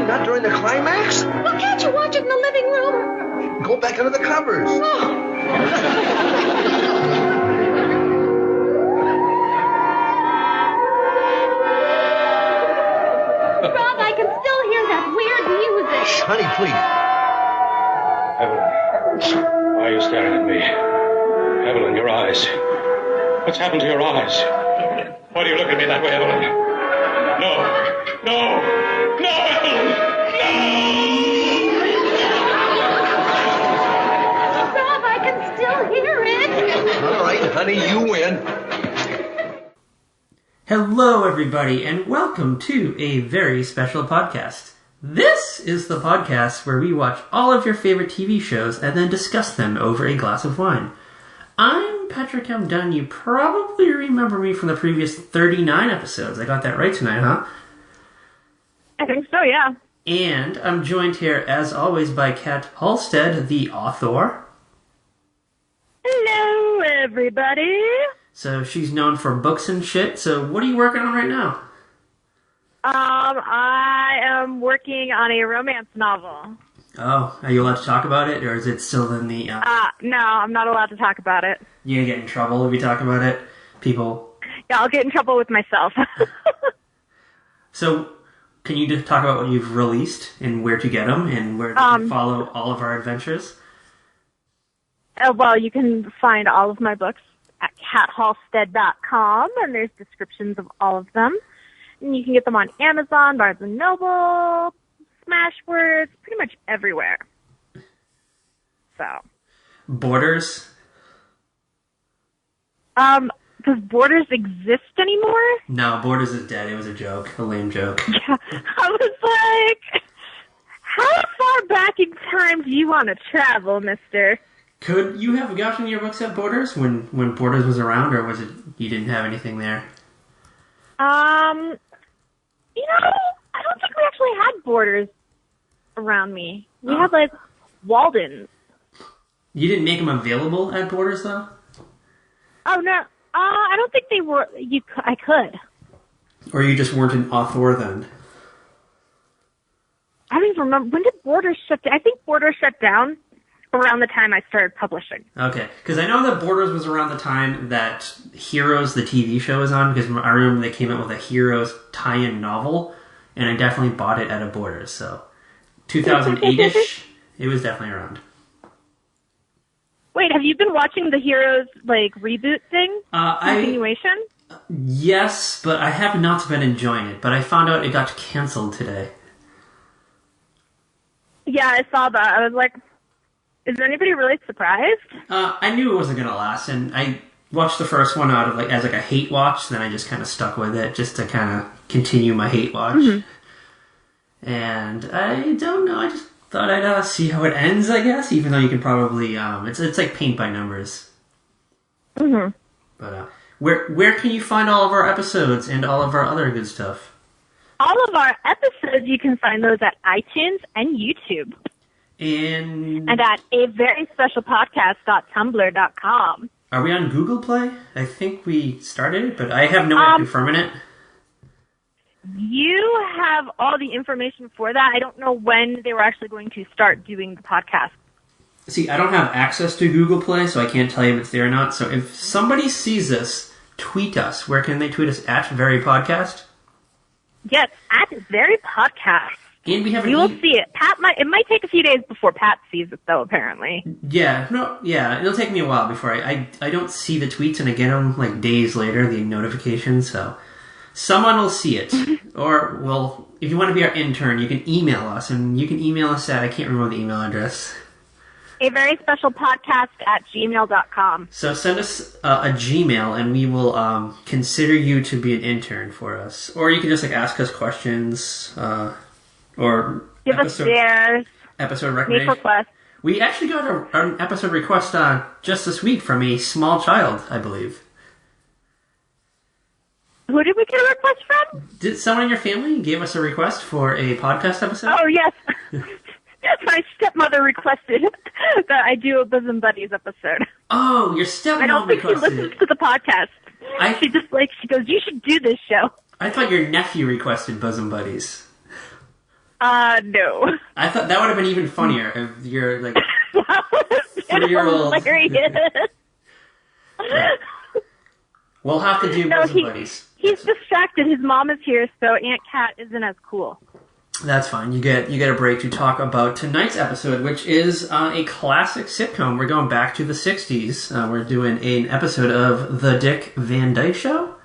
Not during the climax? Well, can't you watch it in the living room? Go back under the covers. Oh. Rob, I can still hear that weird music. Shh, honey, please. Evelyn, why are you staring at me? Evelyn, your eyes. What's happened to your eyes? Why do you look at me that way, Evelyn? No, Evelyn, no! Rob, I can still hear it. All right, honey, you win. Hello, everybody, and welcome to a very special podcast. This is the podcast where we watch all of your favorite TV shows and then discuss them over a glass of wine. I'm Patrick M. Dunn. You probably remember me from the previous 39 episodes. I got that right tonight, huh? I think so, yeah. And I'm joined here, as always, by Kat Halstead, the author. Hello, everybody. So she's known for books and shit. So what are you working on right now? I am working on a romance novel. Oh, are you allowed to talk about it, or is it still in the... No, I'm not allowed to talk about it. You gonna get in trouble if you talk about it? People... Yeah, I'll get in trouble with myself. So, can you just talk about what you've released and where to get them and where they can follow all of our adventures? Well, you can find all of my books at cathalstead.com, and there's descriptions of all of them. And you can get them on Amazon, Barnes & Noble, Smashwords, pretty much everywhere. So. Borders? Does Borders exist anymore? No, Borders is dead. It was a joke. A lame joke. Yeah, I was like, how far back in time do you want to travel, mister? Could you have gotten your books at Borders when Borders was around, or was it you didn't have anything there? I don't think we actually had Borders around me. We had, like, Waldens. You didn't make them available at Borders, though? Oh, no. I don't think they were. I could. Or you just weren't an author then? I don't even remember. When did Borders shut down? I think Borders shut down around the time I started publishing. Okay, because I know that Borders was around the time that Heroes, the TV show, was on, because I remember they came out with a Heroes tie-in novel, and I definitely bought it at a Borders, so 2008-ish, it was definitely around. Wait, have you been watching the Heroes, like, reboot thing? Continuation? Yes, but I have not been enjoying it, but I found out it got canceled today. Yeah, I saw that. I was like, is anybody really surprised? I knew it wasn't going to last, and I watched the first one out of as a hate watch, then I just kind of stuck with it just to kind of continue my hate watch. Mm-hmm. And I don't know, I just thought I'd see how it ends, I guess, even though you can probably, it's like paint by numbers. Mm-hmm. But where can you find all of our episodes and all of our other good stuff? All of our episodes, you can find those at iTunes and YouTube. And at a very special podcast.tumblr.com. Are we on Google Play? I think we started it, but I have no way of confirming it. You have all the information for that. I don't know when they were actually going to start doing the podcast. See, I don't have access to Google Play, so I can't tell you if it's there or not. So if somebody sees this, tweet us. Where can they tweet us? At Very Podcast? Yes, at Very Podcast. And we have you will see it. It might take a few days before Pat sees it, though, apparently. Yeah, it'll take me a while before I don't see the tweets, and I get them, like, days later, the notifications, so someone will see it. Or, well, if you want to be our intern, you can email us, and you can email us at, I can't remember the email address. A very special podcast at gmail.com. So send us a Gmail, and we will consider you to be an intern for us. Or you can just, ask us questions, or give us shares. Episode recommendation. Make requests. We actually got an episode request just this week from a small child, I believe. Who did we get a request from? Did someone in your family give us a request for a podcast episode? Oh, yes. My stepmother requested that I do a Bosom Buddies episode. Oh, your stepmom requested. I don't think she listens to the podcast. She goes, you should do this show. I thought your nephew requested Bosom Buddies. No. I thought that would have been even funnier if you're like That was 3-year-old. hilarious. We'll have to do bosom buddies. He's distracted. His mom is here, so Aunt Cat isn't as cool. That's fine. You get a break to talk about tonight's episode, which is a classic sitcom. We're going back to the 60s. We're doing an episode of The Dick Van Dyke Show.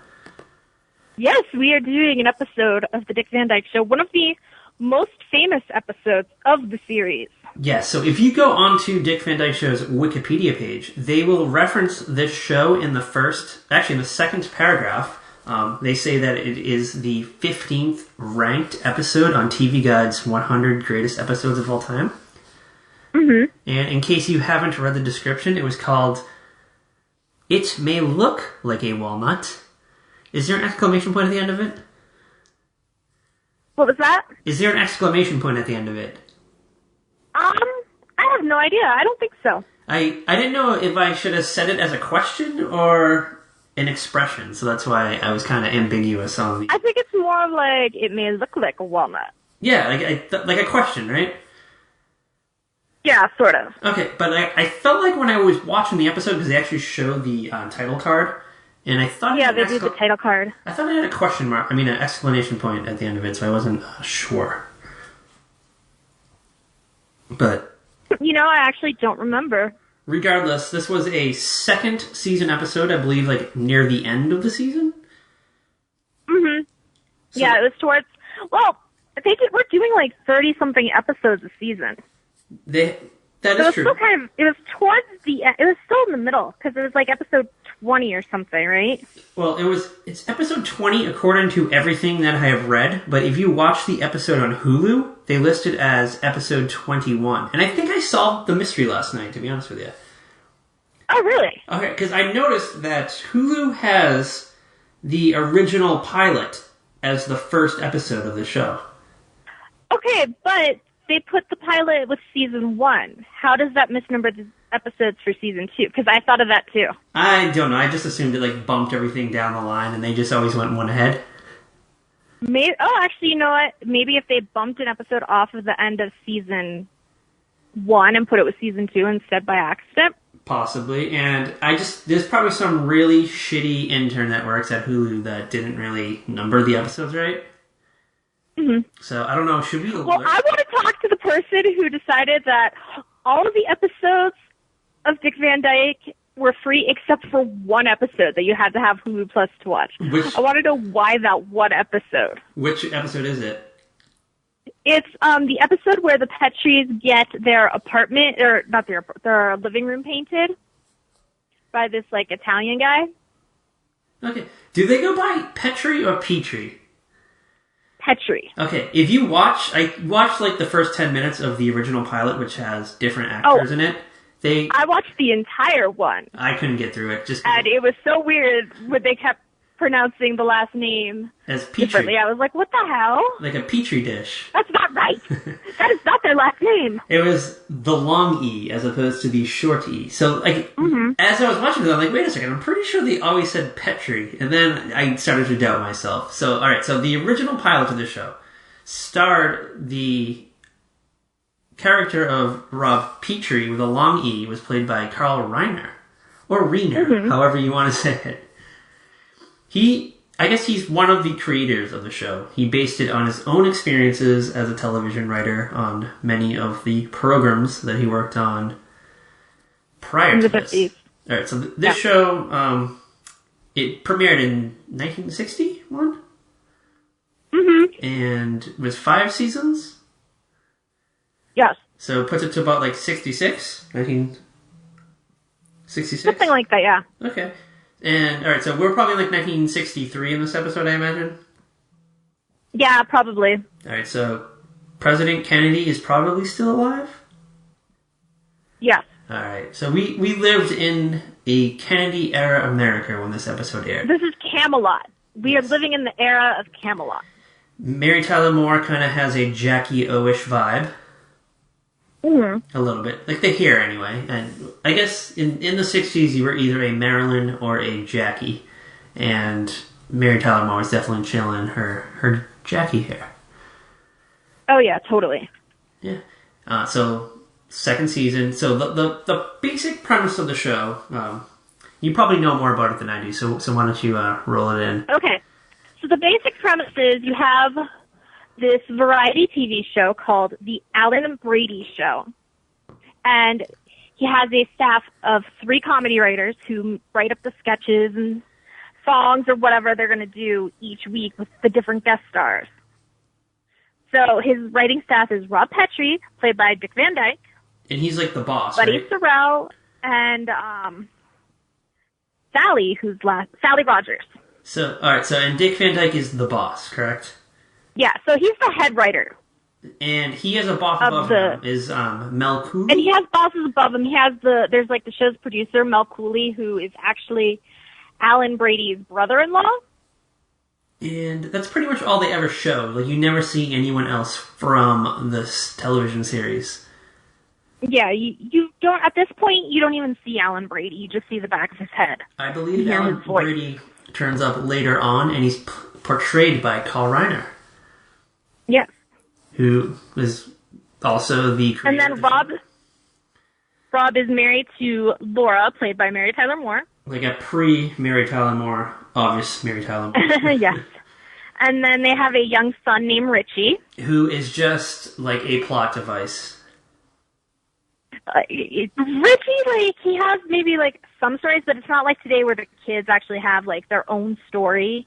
Yes, we are doing an episode of The Dick Van Dyke Show, one of the most famous episodes of the series. Yes, so if you go onto Dick Van Dyke Show's Wikipedia page, they will reference this show in the second paragraph. They say that it is the 15th ranked episode on TV Guide's 100 Greatest Episodes of All Time. Mm-hmm. And in case you haven't read the description, it was called It May Look Like a Walnut. Is there an exclamation point at the end of it? What was that? Is there an exclamation point at the end of it? I have no idea. I don't think so. I didn't know if I should have said it as a question or an expression, so that's why I was kind of ambiguous on the... I think it's more of like, it may look like a walnut. Yeah, like a question, right? Yeah, sort of. Okay, but I felt like when I was watching the episode, because they actually showed the title card, and I thought... Yeah, they do the title card. I thought it had a question mark, an exclamation point at the end of it, so I wasn't sure. But... You know, I actually don't remember. Regardless, this was a second season episode, I believe, like, near the end of the season? Mm-hmm. So, yeah, it was towards... Well, we're doing, like, 30-something episodes a season. That is was true. Still it was towards the end. It was still in the middle, because it was, like, episode 20 or something, right? Well, it's episode 20 according to everything that I have read, but if you watch the episode on Hulu, they list it as episode 21. And I think I solved the mystery last night, to be honest with you. Oh, really? Okay, because I noticed that Hulu has the original pilot as the first episode of the show. Okay, but they put the pilot with season 1. How does that misnumber the episodes for season 2? Because I thought of that too. I don't know. I just assumed it like bumped everything down the line, and they just always went one ahead. Actually, you know what? Maybe if they bumped an episode off of the end of season 1 and put it with season 2 instead by accident. Possibly, and there's probably some really shitty intern that works at Hulu that didn't really number the episodes right. Mm-hmm. So, I don't know, should we... Well, I want to talk to the person who decided that all of the episodes of Dick Van Dyke were free except for one episode that you had to have Hulu Plus to watch. I want to know why that one episode. Which episode is it? It's the episode where the Petries get their apartment, or not their living room painted by this, like, Italian guy. Okay. Do they go by Petrie or Petrie? Petrie. Okay, if you I watched like the first 10 minutes of the original pilot, which has different actors in it. I watched the entire one. I couldn't get through it. And it was so weird when they kept pronouncing the last name as Petrie. Differently. I was like, what the hell? Like a Petri dish. That's not right. That is not their last name. It was the long E as opposed to the short E. So, like, as I was watching it, I'm like, wait a second, I'm pretty sure they always said Petrie. And then I started to doubt myself. So, alright, so the original pilot of the show starred the character of Rob Petrie with a long E was played by Carl Reiner. Or Reiner, however you want to say it. I guess he's one of the creators of the show. He based it on his own experiences as a television writer on many of the programs that he worked on prior to this. Alright, so this show, it premiered in 1961? And was 5 seasons? Yes. So it puts it to about like 66? 1966? Something like that, yeah. Okay. And, alright, so we're probably like 1963 in this episode, I imagine? Yeah, probably. Alright, so President Kennedy is probably still alive? Yeah. Alright, so we lived in a Kennedy-era America when this episode aired. This is Camelot. We are living in the era of Camelot. Mary Tyler Moore kind of has a Jackie O-ish vibe. A little bit. Like the hair, anyway. And I guess in the 60s, you were either a Marilyn or a Jackie. And Mary Tyler Moore was definitely chilling her Jackie hair. Oh, yeah, totally. Yeah. So, second season. So, the basic premise of the show, you probably know more about it than I do, so why don't you roll it in? Okay. So, the basic premise is you have this variety TV show called The Alan Brady Show. And he has a staff of 3 comedy writers who write up the sketches and songs or whatever they're going to do each week with the different guest stars. So his writing staff is Laura Petrie, played by Dick Van Dyke. And he's like the boss, Buddy right? Sorrell, and Sally Rogers. So, alright, and Dick Van Dyke is the boss, correct? Yeah, so he's the head writer. And he has a boss above him, is Mel Cooley? And he has bosses above him. He has there's like the show's producer, Mel Cooley, who is actually Alan Brady's brother-in-law. And that's pretty much all they ever show. Like, you never see anyone else from this television series. Yeah, you don't, at this point, you don't even see Alan Brady. You just see the back of his head. I believe Alan Brady turns up later on, and he's portrayed by Carl Reiner. Yes. Who is also the creator. And then Rob is married to Laura, played by Mary Tyler Moore. Like a pre-Mary Tyler Moore, obvious Mary Tyler Moore. Yes. And then they have a young son named Richie. Who is just like a plot device. Richie, like, he has maybe like some stories, but it's not like today where the kids actually have like their own story.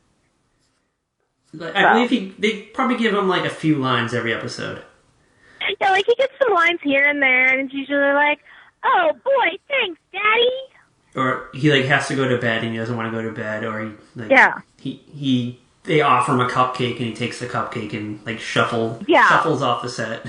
Like, I believe they probably give him like a few lines every episode. Yeah, like he gets some lines here and there, and it's usually like, "Oh boy, thanks, Daddy." Or he like has to go to bed and he doesn't want to go to bed, or they offer him a cupcake and he takes the cupcake and like shuffles off the set.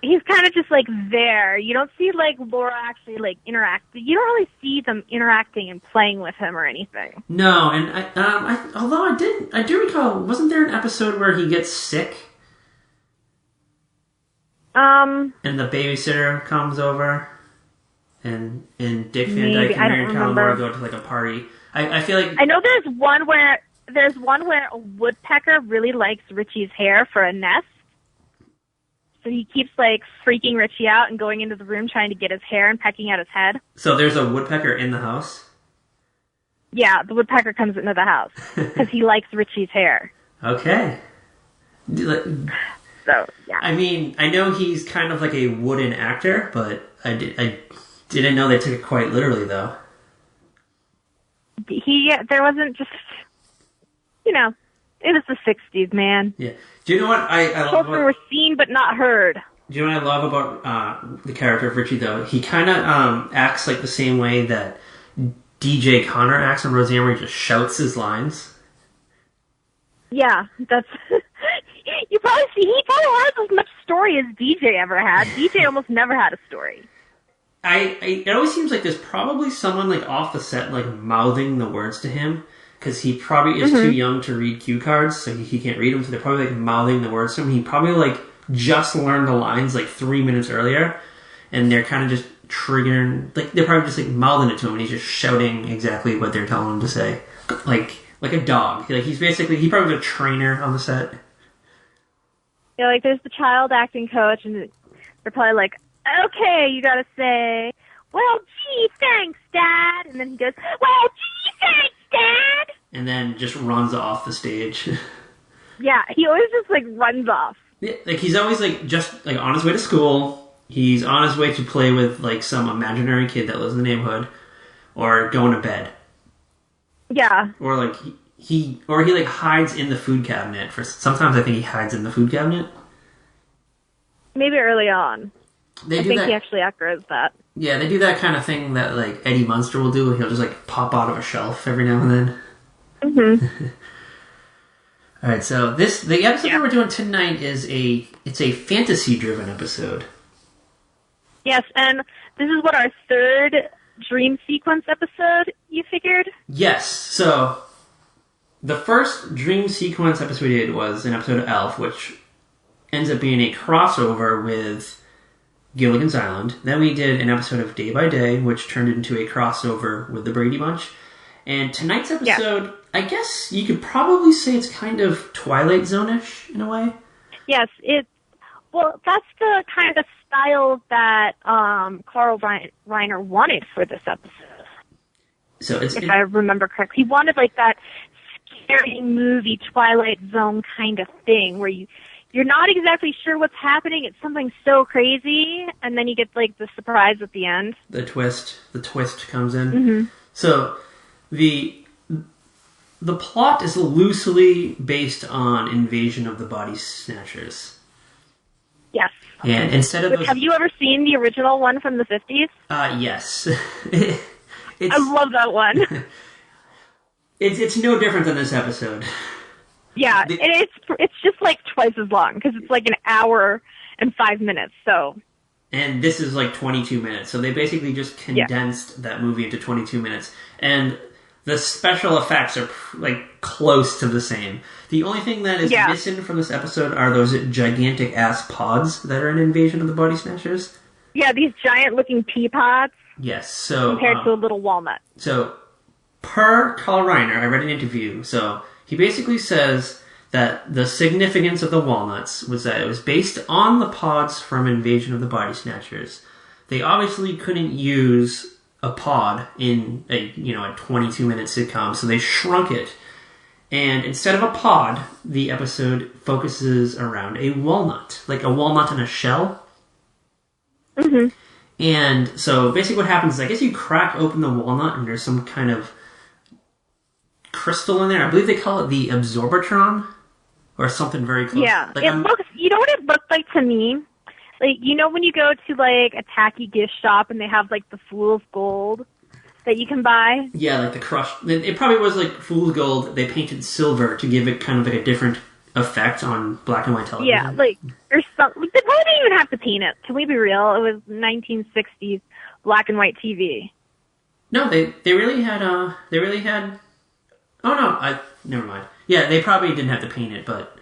He's kind of just like there. You don't see like Laura actually like interact. You don't really see them interacting and playing with him or anything. No, and I do recall, wasn't there an episode where he gets sick? And the babysitter comes over. And Dick Van Dyke and Mary Tyler Moore go to like a party. I feel like I know there's one where a woodpecker really likes Richie's hair for a nest. So he keeps like freaking Richie out and going into the room trying to get his hair and pecking at his head. So there's a woodpecker in the house? Yeah, the woodpecker comes into the house because he likes Richie's hair. Okay. So, yeah. I mean, I know he's kind of like a wooden actor, but I didn't know they took it quite literally, though. There wasn't just, it was the 60s, man. Yeah. Do you know what I love about... Children were seen but not heard. Do you know what I love about the character of Richie, though? He kind of acts like the same way that DJ Connor acts on Roseanne, where he just shouts his lines. Yeah, that's... he probably has as much story as DJ ever had. DJ almost never had a story. It always seems like there's probably someone like off the set like mouthing the words to him, because he probably is too young to read cue cards, so he can't read them, so they're probably like mouthing the words to him. He probably like just learned the lines like 3 minutes earlier, and they're kind of just triggering, like they're probably just like mouthing it to him, and he's just shouting exactly what they're telling him to say, like a dog. Like he's probably a trainer on the set. Yeah, like there's the child acting coach, and they're probably like, "Okay, you gotta say, well, gee, thanks, Dad," and then he goes, "Well, gee, thanks, Dad," and then just runs off the stage. Yeah, he always just like runs off. Yeah, like he's always like just like on his way to school. He's on his way to play with like some imaginary kid that lives in the neighborhood, or going to bed. Yeah. Or like he like hides in the food cabinet. Sometimes I think he hides in the food cabinet. Maybe early on. I think he actually outgrows that. Yeah, they do that kind of thing that like Eddie Munster will do. He'll just like pop out of a shelf every now and then. Mm-hmm. All right, so the episode that we're doing tonight is a fantasy-driven episode. Yes, and this is our third dream sequence episode, you figured? Yes, so the first dream sequence episode we did was an episode of Elf, which ends up being a crossover with Gilligan's Island. Then we did an episode of Day by Day, which turned into a crossover with the Brady Bunch. And tonight's episode, I guess you could probably say it's kind of Twilight Zone-ish in a way. Yes, well, that's the kind of style that Carl Reiner wanted for this episode. So if I remember correctly, he wanted like that scary movie Twilight Zone kind of thing where you're not exactly sure what's happening. It's something so crazy, and then you get like the surprise at the end. The twist comes in. Mm-hmm. So the plot is loosely based on Invasion of the Body Snatchers. Yes. And instead of have you ever seen the original one from the 50s? Yes. I love that one. It's no different than this episode. Yeah, and it's just like twice as long because it's like an hour and 5 minutes. So. And this is like 22 minutes, so they basically just condensed that movie into 22 minutes, and the special effects are like close to the same. The only thing that is missing from this episode are those gigantic ass pods that are in Invasion of the Body Snatchers. Yeah, these giant looking pea pods. Yes, so compared to a little walnut. So, per Carl Reiner, I read an interview. So he basically says that the significance of the walnuts was that it was based on the pods from Invasion of the Body Snatchers. They obviously couldn't use a pod in a 22-minute sitcom, so they shrunk it. And instead of a pod, the episode focuses around a walnut, like a walnut in a shell. Mm-hmm. And so basically what happens is I guess you crack open the walnut and there's some kind of crystal in there. I believe they call it the absorbatron or something very close. Yeah, like it looks, you know what it looked like to me? Like, you know when you go to like a tacky gift shop and they have like the fool's gold that you can buy? Yeah, like the crushed, it probably was like fool's gold. They painted silver to give it kind of like a different effect on black and white television. Yeah, like, or something. They probably didn't even have to paint it. Can we be real? It was 1960s black and white TV. No, they really had, oh no, never mind. Yeah, they probably didn't have to paint it, but,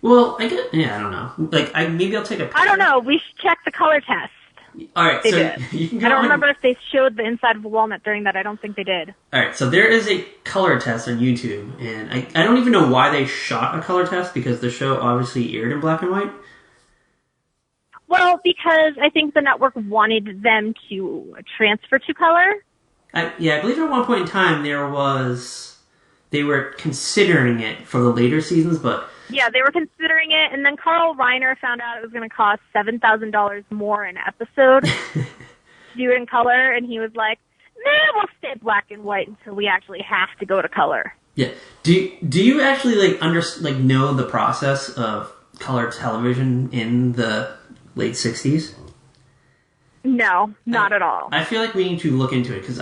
well, I don't know. Like, maybe I'll take a picture. I don't know, we should check the color test. Alright, so did. you can go I don't on. remember if they showed the inside of a walnut during that. I don't think they did. Alright, so there is a color test on YouTube, and I don't even know why they shot a color test, because the show obviously aired in black and white. Well, because I think the network wanted them to transfer to color. I believe at one point in time they were considering it for the later seasons, but... Yeah, they were considering it, and then Carl Reiner found out it was going to cost $7,000 more an episode to do it in color, and he was like, nah, we'll stay black and white until we actually have to go to color. Yeah. Do you actually know the process of color television in the late 60s? No, not at all. I feel like we need to look into it, because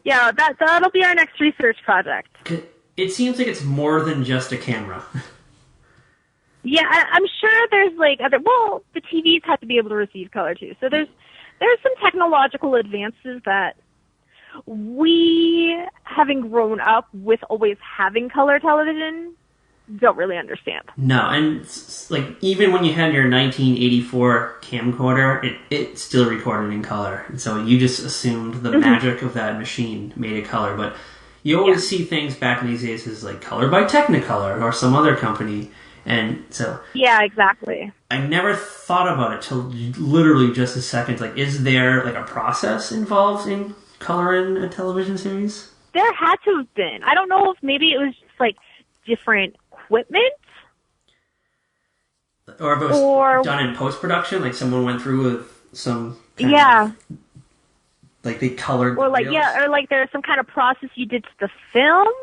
Yeah, that'll be our next research project. It seems like it's more than just a camera. Yeah, I'm sure there's the TVs have to be able to receive color too. So there's some technological advances that we, having grown up with always having color television, don't really understand. No, and like even when you had your 1984 camcorder, it still recorded in color. And so you just assumed the magic of that machine made it color, but you always see things back in these days as like color by Technicolor or some other company. And so... Yeah, exactly. I never thought about it till literally just a second. Like, is there like a process involved in coloring a television series? There had to have been. I don't know if maybe it was just like different equipment. Or if it was done in post-production, like someone went through with some kind of, like they colored or like reels. or like there's some kind of process you did to the film,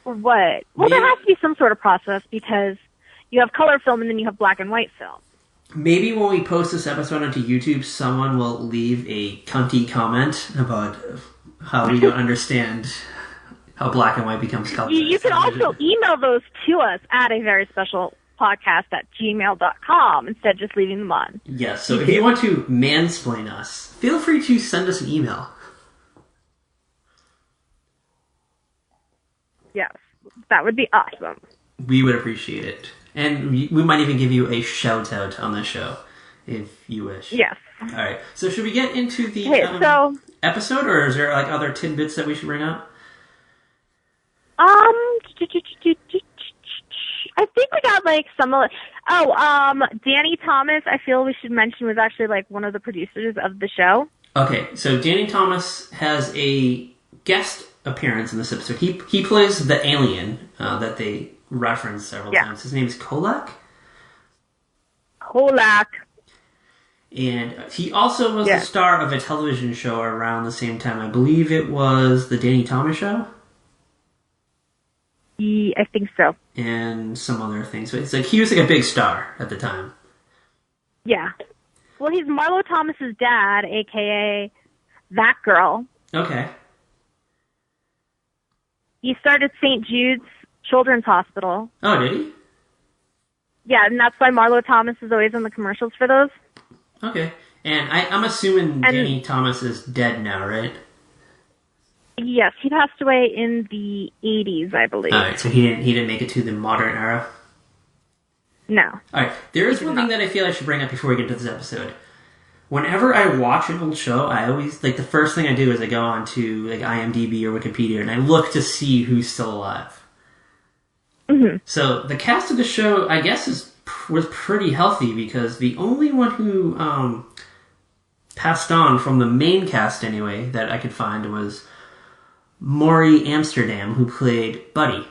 or what? Well, there has to be some sort of process because you have color film and then you have black and white film. Maybe when we post this episode onto YouTube, someone will leave a cunty comment about how we don't understand how black and white becomes color. You can also email those to us at a very special podcast@gmail.com instead of just leaving them on. Yes, so if you want to mansplain us, feel free to send us an email. Yes, that would be awesome. We would appreciate it. And we might even give you a shout out on the show, if you wish. Yes. Alright, so should we get into the episode, or is there like other tidbits that we should bring up? I think we got like some. Danny Thomas. I feel we should mention was actually like one of the producers of the show. Okay, so Danny Thomas has a guest appearance in this episode. He plays the alien that they reference several times. His name is Kolak. And he also was the star of a television show around the same time. I believe it was the Danny Thomas Show. I think so. And some other things. So it's like he was like a big star at the time. Yeah. Well, he's Marlo Thomas's dad, a.k.a. that girl. Okay. He started St. Jude's Children's Hospital. Oh, did he? Yeah, and that's why Marlo Thomas is always in the commercials for those. Okay. And I'm assuming Danny Thomas is dead now, right? Yes, he passed away in the 80s, I believe. Alright, so he didn't make it to the modern era? No. Alright, there is one thing that I feel I should bring up before we get into this episode. Whenever I watch an old show, I always, like, the first thing I do is I go on to, like, IMDb or Wikipedia, and I look to see who's still alive. Mm-hmm. So, the cast of the show, I guess, was pretty healthy, because the only one who passed on from the main cast, anyway, that I could find was Maury Amsterdam, who played Buddy.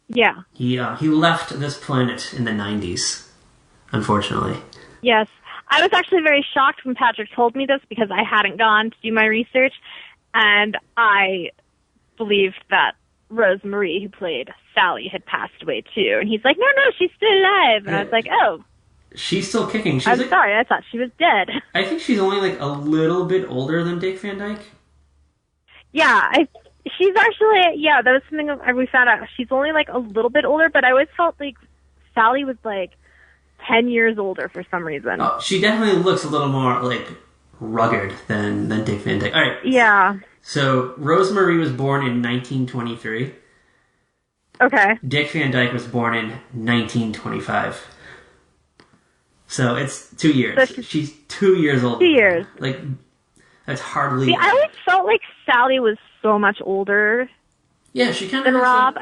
Yeah. He left this planet in the 90s, unfortunately. Yes. I was actually very shocked when Patrick told me this because I hadn't gone to do my research, and I believed that Rosemarie, who played Sally, had passed away too. And he's like, no, she's still alive. And I was like, oh. She's still kicking. I'm sorry, I thought she was dead. I think she's only like a little bit older than Dick Van Dyke. Yeah, she's actually, that was something we found out. She's only like a little bit older, but I always felt like Sally was like 10 years older for some reason. Oh, she definitely looks a little more like rugged than Dick Van Dyke. All right. Yeah. So Rosemarie was born in 1923. Okay. Dick Van Dyke was born in 1925. So it's 2 years. So she's 2 years old. 2 years. Like, that's hardly... See, I always felt like Sally was so much older. Yeah, she kind of... than Rob.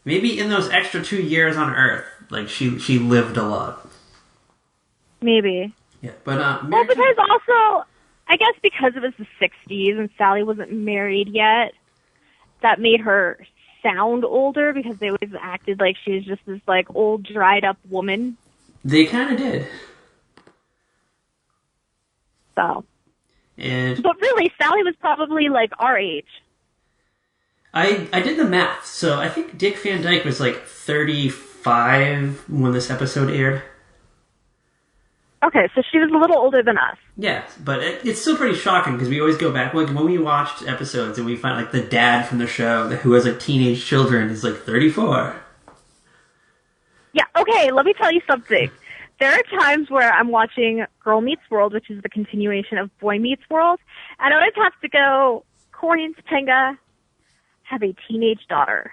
Maybe in those extra 2 years on Earth, like, she lived a lot. Maybe. Yeah, but... well, because also, I guess because it was the 60s and Sally wasn't married yet, that made her sound older because they always acted like she was just this, like, old, dried-up woman. They kind of did. So. And... But really, Sally was probably, like, our age. I did the math, so I think Dick Van Dyke was like 35 when this episode aired. Okay, so she was a little older than us. Yeah, but it's still pretty shocking because we always go back, like when we watched episodes and we find like the dad from the show who has like teenage children is like 34. Yeah, okay, let me tell you something. There are times where I'm watching Girl Meets World, which is the continuation of Boy Meets World, and I always have to go, Corey and Topanga have a teenage daughter.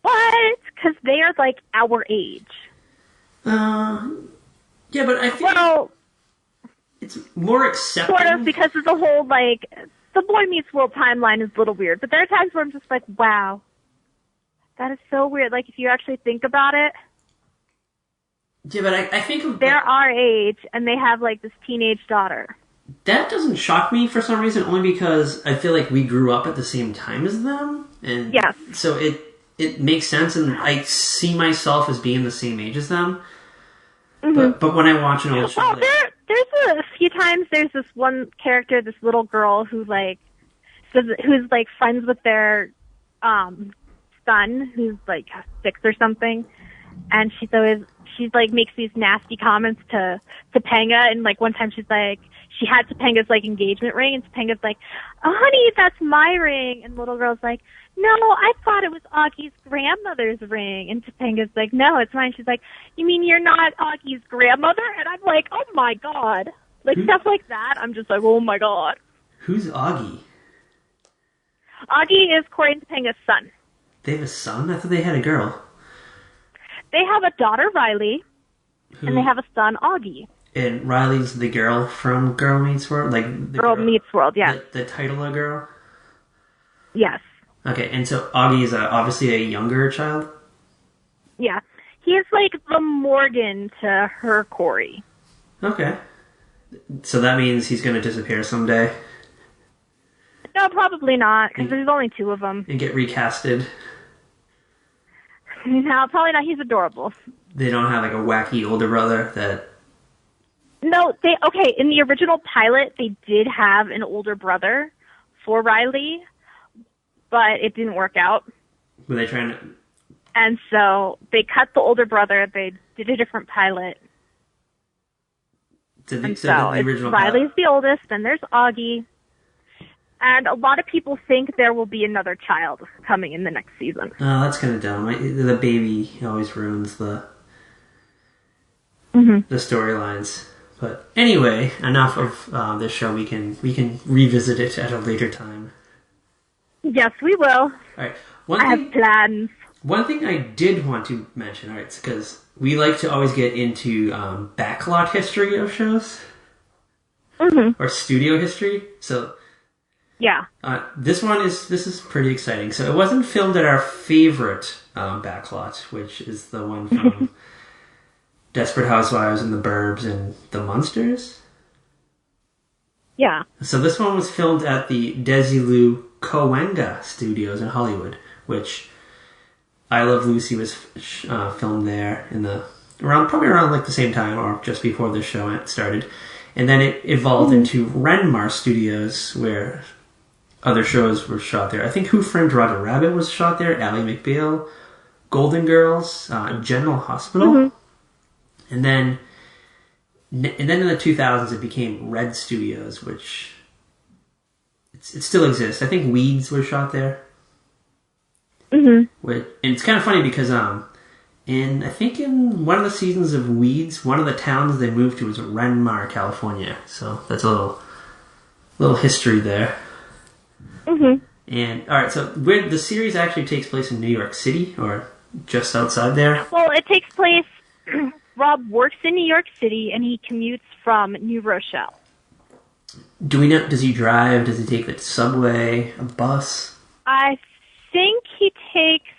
What? Because they are like our age. Yeah, but I think it's more accepting. Sort of, because of the whole, like, the Boy Meets World timeline is a little weird. But there are times where I'm just like, wow, that is so weird. Like, if you actually think about it. Yeah, but I think... They're our age, and they have, like, this teenage daughter. That doesn't shock me for some reason, only because I feel like we grew up at the same time as them. And yes. So it makes sense, and I see myself as being the same age as them. Mm-hmm. But when I watch an old show... Well, there's a few times there's this one character, this little girl who's like friends with their son, who's like 6 or something, and she like makes these nasty comments to Topanga, and like one time she's like, she had Topanga's like engagement ring, and Topanga's like, oh, honey, that's my ring. And the little girl's like, no, I thought it was Augie's grandmother's ring. And Topanga's like, no, it's mine. She's like, you mean you're not Augie's grandmother? And I'm like, oh my God. Like stuff like that. I'm just like, oh my God. Who's Augie? Augie is Corey and Topanga's son. They have a son? I thought they had a girl. They have a daughter, Riley, and they have a son, Augie. And Riley's the girl from Girl Meets World? Like the Girl Meets World, yeah. The title of girl? Yes. Okay, and so Augie is obviously a younger child? Yeah. He's like the Morgan to her Corey. Okay. So that means he's going to disappear someday? No, probably not, because there's only 2 of them. And get recasted? No, probably not. He's adorable. They don't have like a wacky older brother that... No, in the original pilot, they did have an older brother for Riley, but it didn't work out. Were they trying to... And so they cut the older brother, they did a different pilot. The original Riley's the oldest, then there's Augie. And a lot of people think there will be another child coming in the next season. Oh, that's kind of dumb. The baby always ruins the storylines. But anyway, enough of this show. We can revisit it at a later time. Yes, we will. All right. I have plans. One thing I did want to mention, all right, because we like to always get into backlot history of shows. Or studio history. So... Yeah. This is pretty exciting. So it wasn't filmed at our favorite backlot, which is the one from Desperate Housewives and The Burbs and The Munsters. Yeah. So this one was filmed at the Desilu Cahuenga Studios in Hollywood, which I Love Lucy was filmed there probably around like the same time or just before the show started. And then it evolved into Renmar Studios, where other shows were shot there. I think Who Framed Roger Rabbit was shot there, Ally McBeal, Golden Girls, General Hospital. And then in the 2000s it became Red Studios, which it still exists. I think Weeds was shot there. And it's kind of funny because in one of the seasons of Weeds, one of the towns they moved to was Renmar, California. So that's a little history there. And all right, so the series actually takes place in New York City, or just outside there. Well, it takes place. Rob works in New York City, and he commutes from New Rochelle. Do we know? Does he drive? Does he take the subway, a bus? I think he takes.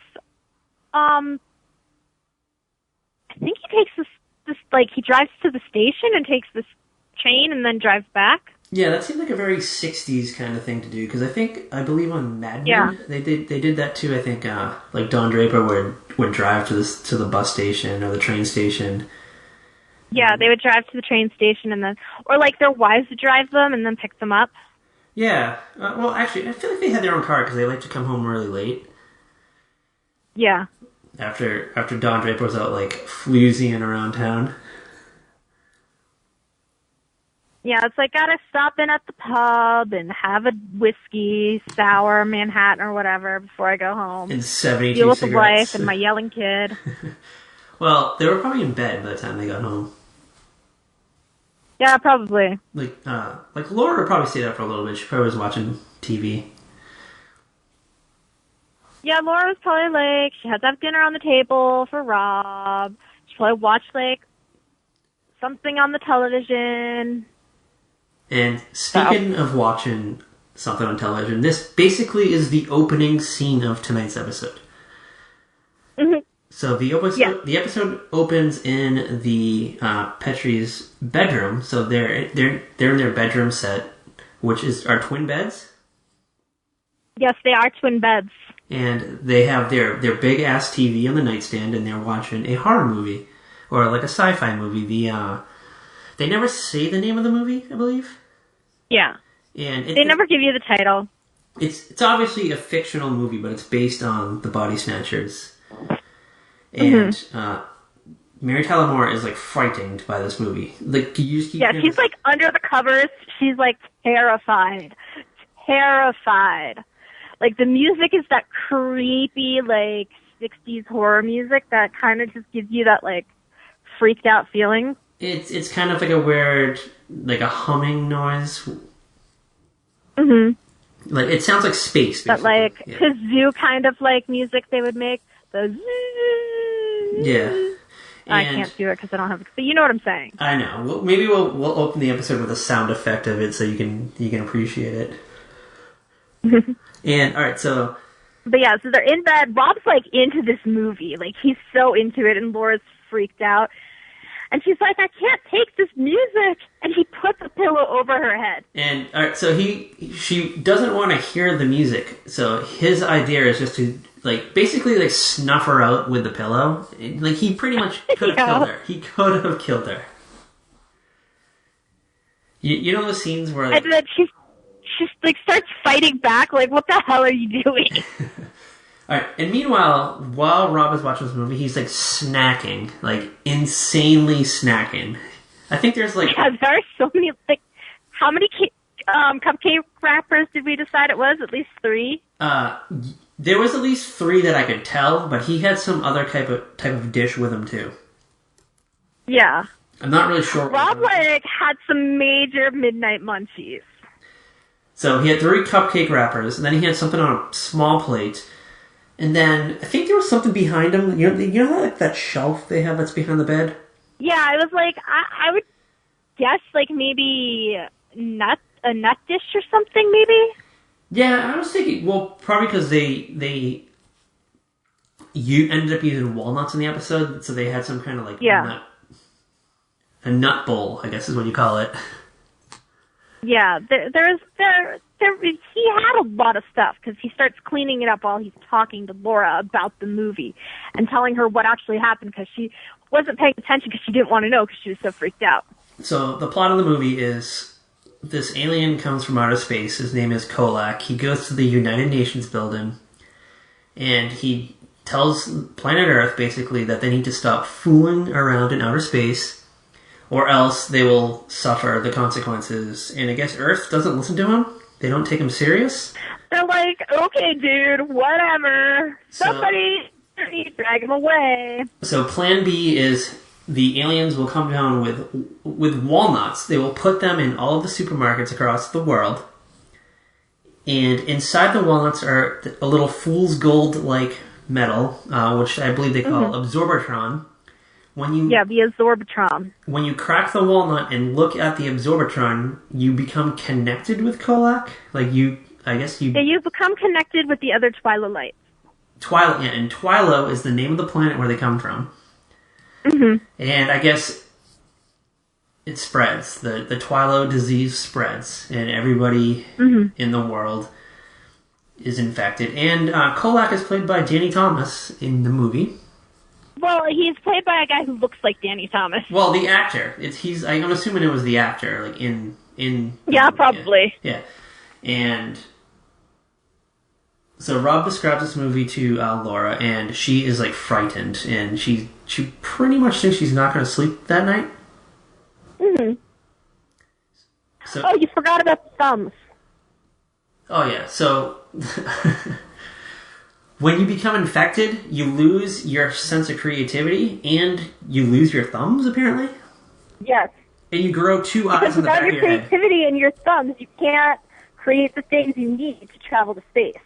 I think he takes this like he drives to the station and takes this train and then drives back. Yeah, that seems like a very 60s kind of thing to do, because I believe on Mad Men, they did that too. I think like Don Draper would drive to the bus station or the train station. Yeah, they would drive to the train station and then, or like their wives would drive them and then pick them up. Yeah, well, actually, I feel like they had their own car because they like to come home really late. Yeah. After Don Draper was out like floozying around town. Yeah, it's like, gotta stop in at the pub and have a whiskey, sour, Manhattan, or whatever before I go home. And 72 deal with cigarettes. The wife and my yelling kid. Well, they were probably in bed by the time they got home. Yeah, probably. Like Laura probably stayed up for a little bit. She probably was watching TV. Yeah, Laura was probably like, she had to have dinner on the table for Rob. She probably watched like something on the television. And speaking of watching something on television, this basically is the opening scene of tonight's episode. So the episode opens in the Petrie's bedroom. So they're in their bedroom set, which are twin beds. Yes, they are twin beds. And they have their big ass TV on the nightstand, and they're watching a horror movie or like a sci-fi movie. They never say the name of the movie, I believe. Yeah. And they never give you the title. It's obviously a fictional movie, but it's based on the Body Snatchers. And Mary Tyler Moore is like frightened by this movie. Like, she's like under the covers. She's like terrified. Like the music is that creepy like 60s horror music that kind of just gives you that like freaked out feeling. It's kind of like a weird, like a humming noise. Like, it sounds like space, basically. But like kazoo kind of like music they would make. The zoo. Yeah. I can't do it because I don't have it. But you know what I'm saying. I know. Well, maybe we'll open the episode with a sound effect of it so you can appreciate it. And, alright, so But yeah, so they're in bed. Rob's like into this movie. Like he's so into it, and Laura's freaked out. And she's like, I can't take this music. And he puts a pillow over her head. And all right, so she doesn't want to hear the music. So his idea is just to basically snuff her out with the pillow. Like he pretty much could have killed her. He could have killed her. You know those scenes where and then she starts fighting back. Like, what the hell are you doing? All right, and meanwhile, while Rob is watching this movie, he's snacking, insanely snacking. I think there's yeah, there are so many. How many cupcake wrappers did we decide it was? At least 3. There was at least 3 that I could tell, but he had some other type of dish with him too. Yeah, I'm not really sure. Rob had some major midnight munchies. So he had 3 cupcake wrappers, and then he had something on a small plate. And then, I think there was something behind him. You know that shelf they have that's behind the bed? Yeah, I was I would guess maybe a nut dish or something, maybe? Yeah, I was thinking, well, probably because you ended up using walnuts in the episode, so they had some kind of nut. A nut bowl, I guess is what you call it. Yeah, he had a lot of stuff because he starts cleaning it up while he's talking to Laura about the movie and telling her what actually happened because she wasn't paying attention because she didn't want to know because she was so freaked out. So the plot of the movie is this alien comes from outer space. His name is Kolak. He goes to the United Nations building and he tells planet Earth basically that they need to stop fooling around in outer space or else they will suffer the consequences. And I guess Earth doesn't listen to him. They don't take him serious. They're like, okay, dude, whatever. Somebody drag him away. So plan B is the aliens will come down with walnuts. They will put them in all of the supermarkets across the world. And inside the walnuts are a little fool's gold-like metal, which I believe they call absorbertron. The absorbertron. When you crack the walnut and look at the absorbertron, you become connected with Kolak. You become connected with the other Twilo lights. And Twilo is the name of the planet where they come from. Mm-hmm. And I guess it spreads. The Twilo disease spreads, and everybody in the world is infected. And Kolak is played by Danny Thomas in the movie. Well, he's played by a guy who looks like Danny Thomas. Well, the actor. I'm assuming it was the actor, Yeah, probably. Yeah. And so Rob describes this movie to Laura, and she is frightened, and she pretty much thinks she's not going to sleep that night. Mm-hmm. So, you forgot about the thumbs. Oh yeah. So when you become infected, you lose your sense of creativity, and you lose your thumbs, apparently? Yes. And you grow 2 eyes on the back of your head. Without your creativity and your thumbs, you can't create the things you need to travel to space.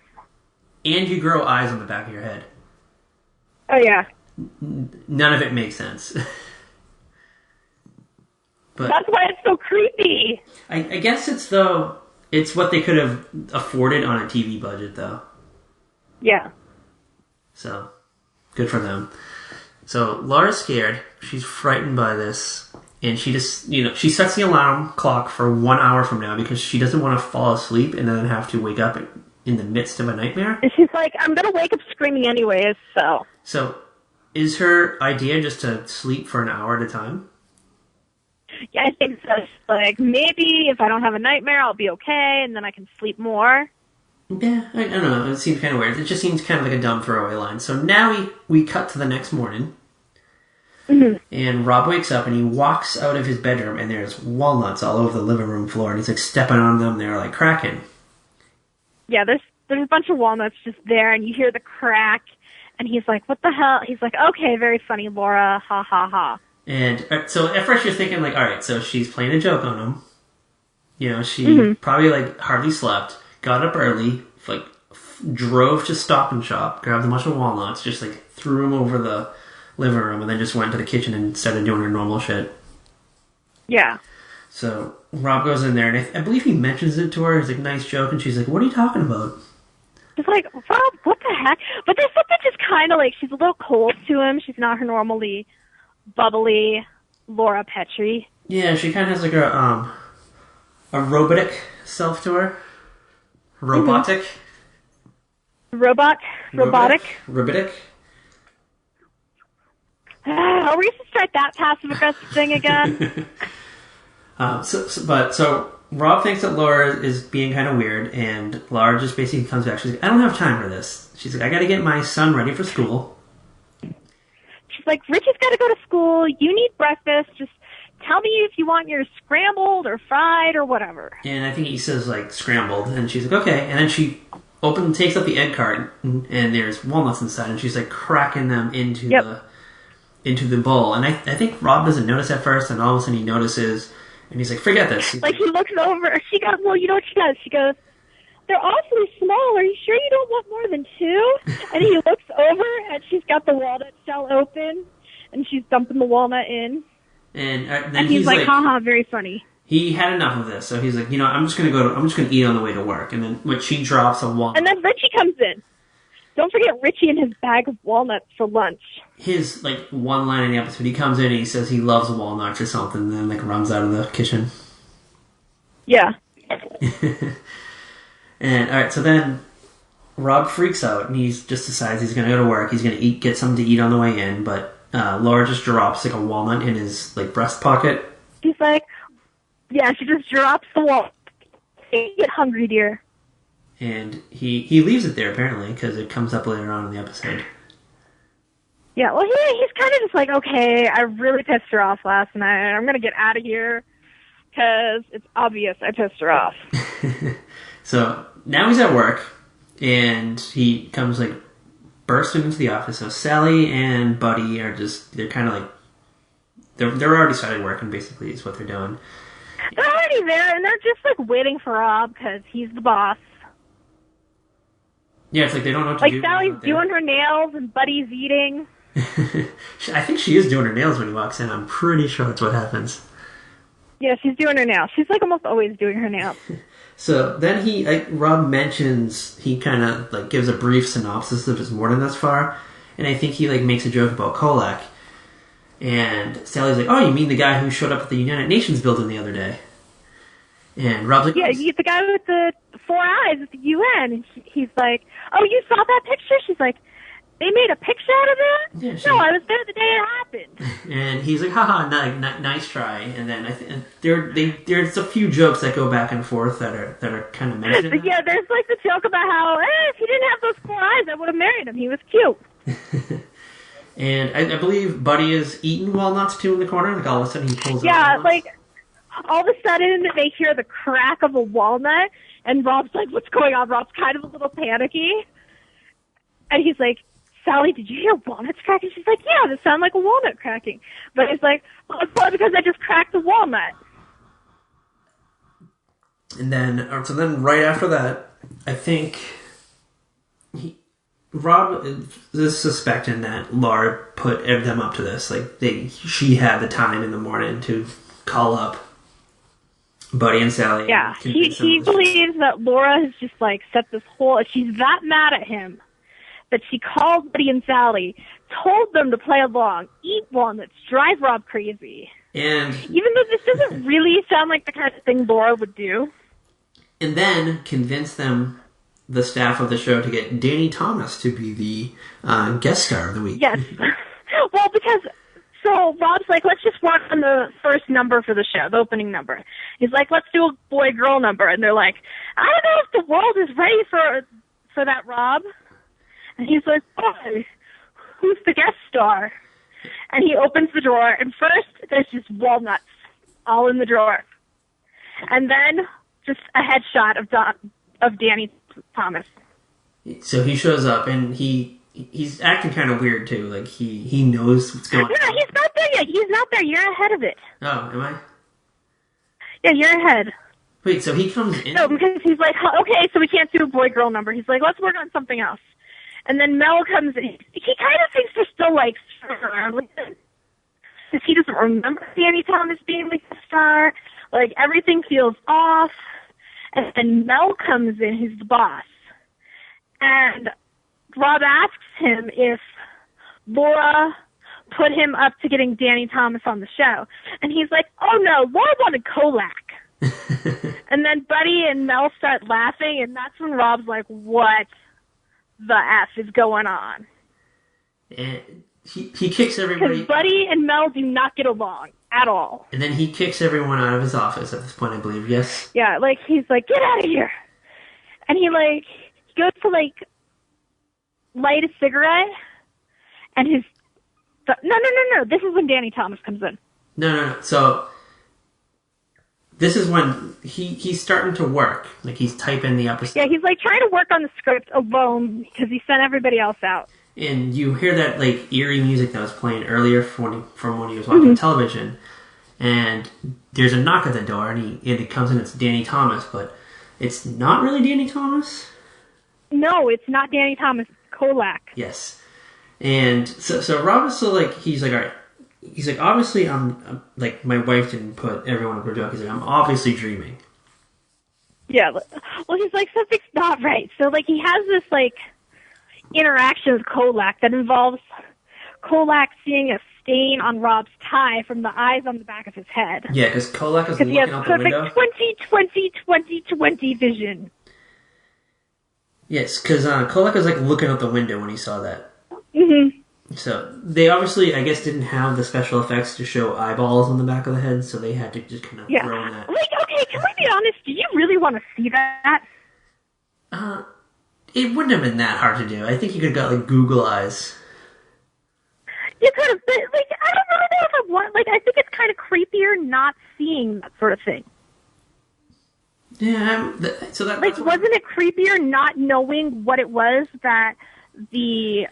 And you grow eyes on the back of your head. Oh, yeah. None of it makes sense. But that's why it's so creepy. I guess it's what they could have afforded on a TV budget, though. Yeah. So, good for them. So, Laura's scared. She's frightened by this. And she just, she sets the alarm clock for 1 hour from now because she doesn't want to fall asleep and then have to wake up in the midst of a nightmare. And she's like, I'm going to wake up screaming anyways, so. So, is her idea just to sleep for an hour at a time? Yeah, I think so. She's maybe if I don't have a nightmare, I'll be okay, and then I can sleep more. Yeah, I don't know. It seems kind of weird. It just seems kind of like a dumb throwaway line. So now we cut to the next morning. Mm-hmm. And Rob wakes up and he walks out of his bedroom and there's walnuts all over the living room floor. And he's stepping on them. They're cracking. Yeah, there's a bunch of walnuts just there and you hear the crack. And he's like, what the hell? He's like, okay, very funny, Laura. Ha, ha, ha. And so at first you're thinking all right, so she's playing a joke on him. She probably hardly slept. Got up early, drove to Stop and Shop, grabbed a bunch of walnuts, just threw them over the living room, and then just went to the kitchen and started doing her normal shit. Yeah. So Rob goes in there, and I believe he mentions it to her. He's like, nice joke, and she's like, what are you talking about? It's like, Rob, what the heck? But there's something just kind of like, she's a little cold to him. She's not her normally bubbly Laura Petrie. Yeah, she kind of has like a robotic self to her. Robotic. Robotic. Robotic. Are we going to start that passive-aggressive thing again? So Rob thinks that Laura is being kind of weird, and Laura just basically comes back. She's like, I don't have time for this. She's like, I got to get my son ready for school. She's like, Richie's got to go to school. You need breakfast. Just tell me if you want yours scrambled or fried or whatever. And I think he says, like, scrambled. And she's like, okay. And then she takes up the egg carton, and there's walnuts inside, and she's, like, cracking them into the bowl. And I think Rob doesn't notice at first, and all of a sudden he notices, and he's like, forget this. Like, he looks over. She goes, well, you know what she does? She goes, they're awfully small. Are you sure you don't want more than 2? And he looks over, and she's got the walnut shell open, and she's dumping the walnut in. And then he's like, haha, very funny. He had enough of this, so he's like, I'm just gonna eat on the way to work. And then she drops a walnut. And then Richie comes in. Don't forget Richie and his bag of walnuts for lunch. His, like, one line in the episode, he comes in and he says he loves walnuts or something, and then, like, runs out of the kitchen. Yeah. And, alright, so then Rob freaks out, and he just decides he's gonna go to work. He's gonna get something to eat on the way in, but Laura just drops, like, a walnut in his, like, breast pocket. He's like, yeah, she just drops the walnut. Get hungry, dear. And he leaves it there, apparently, because it comes up later on in the episode. Yeah, well, he's kind of just like, okay, I really pissed her off last night. I'm going to get out of here because it's obvious I pissed her off. So now he's at work, and he comes, like, bursting into the office. So Sally and Buddy are they're kind of like, they're already started working, basically, is what they're doing. They're already there, and they're just, like, waiting for Rob because he's the boss. Yeah, it's like they don't know what to do. Like, Sally's doing her nails, and Buddy's eating. I think she is doing her nails when he walks in. I'm pretty sure that's what happens. Yeah, she's doing her nails. She's, like, almost always doing her nails. So then Rob mentions, he kind of, like, gives a brief synopsis of his morning thus far, and I think he, like, makes a joke about Kolak. And Sally's like, oh, you mean the guy who showed up at the United Nations building the other day? And Rob's like, yeah, he's the guy with the 4 eyes at the UN. And he's like, oh, you saw that picture? She's like, they made a picture out of that? Yeah, no, I was there the day it happened. And he's like, haha, nice try. And then I think there's a few jokes that go back and forth that are kind of mentioned. Yeah, there's like the joke about how, if he didn't have those 4 eyes, I would have married him. He was cute. And I believe Buddy is eating walnuts too in the corner. Like all of a sudden he pulls out walnuts. Like all of a sudden they hear the crack of a walnut, and Rob's like, what's going on? Rob's kind of a little panicky. And he's like, Sally, did you hear walnuts cracking? She's like, yeah, that sounded like a walnut cracking. But he's like, well, it's probably because I just cracked a walnut. And then, so then right after that, I think Rob is suspecting that Laura put them up to this. Like, she had the time in the morning to call up Buddy and Sally. Yeah, he believes that Laura has just, like, set this whole... She's that mad at him that she called Buddy and Sally, told them to play along, eat walnuts, drive Rob crazy. And even though this doesn't really sound like the kind of thing Laura would do. And then convince them, the staff of the show, to get Danny Thomas to be the guest star of the week. Yes. Well, because... So Rob's like, let's just work on the first number for the show, the opening number. He's like, let's do a boy-girl number. And they're like, I don't know if the world is ready for that, Rob. And he's like, oh, who's the guest star? And he opens the drawer, and first there's just walnuts all in the drawer. And then just a headshot of Danny Thomas. So he shows up, and he's acting kind of weird, too. Like, he knows what's going on. Yeah, he's not there yet. He's not there. You're ahead of it. Oh, am I? Yeah, you're ahead. Wait, so he comes in? No, because he's like, okay, so we can't do a boy-girl number. He's like, let's work on something else. And then Mel comes in. He kind of thinks they're still, like, screwing around with it. Because he doesn't remember Danny Thomas being like the star. Like, everything feels off. And then Mel comes in, who's the boss. And Rob asks him if Laura put him up to getting Danny Thomas on the show. And he's like, oh no, Laura wanted Kolak. And then Buddy and Mel start laughing, and that's when Rob's like, what the F is going on? And he kicks everybody. Because Buddy and Mel do not get along at all. And then he kicks everyone out of his office at this point, I believe, yes? Yeah, like, he's like, get out of here. And he goes to, light a cigarette, and No. This is when Danny Thomas comes in. No. So, this is when he's starting to work. Like, he's typing the episode. Yeah, he's, trying to work on the script alone because he sent everybody else out. And you hear that, eerie music that was playing earlier from when he was watching television. And there's a knock at the door, and it comes in, it's Danny Thomas, but it's not really Danny Thomas? No, it's not Danny Thomas, it's Kolak. Yes. And so Rob is still he's like, all right. He's like, obviously I'm my wife didn't put everyone up her joke. He's like, I'm obviously dreaming. Yeah. Well, he's like, something's not right. So, he has this, interaction with Kolak that involves Kolak seeing a stain on Rob's tie from the eyes on the back of his head. Yeah, because Kolak is looking out the window. Because he has perfect 20/20/20/20 vision. Yes, because Kolak was looking out the window when he saw that. Mm-hmm. So they obviously, I guess, didn't have the special effects to show eyeballs on the back of the head, so they had to just kind of throw in that. Okay, can we be honest? Do you really want to see that? It wouldn't have been that hard to do. I think you could have got Google eyes. You could have, but I don't really know if I want. I think it's kind of creepier not seeing that sort of thing. Yeah, so that wasn't it creepier not knowing what it was that the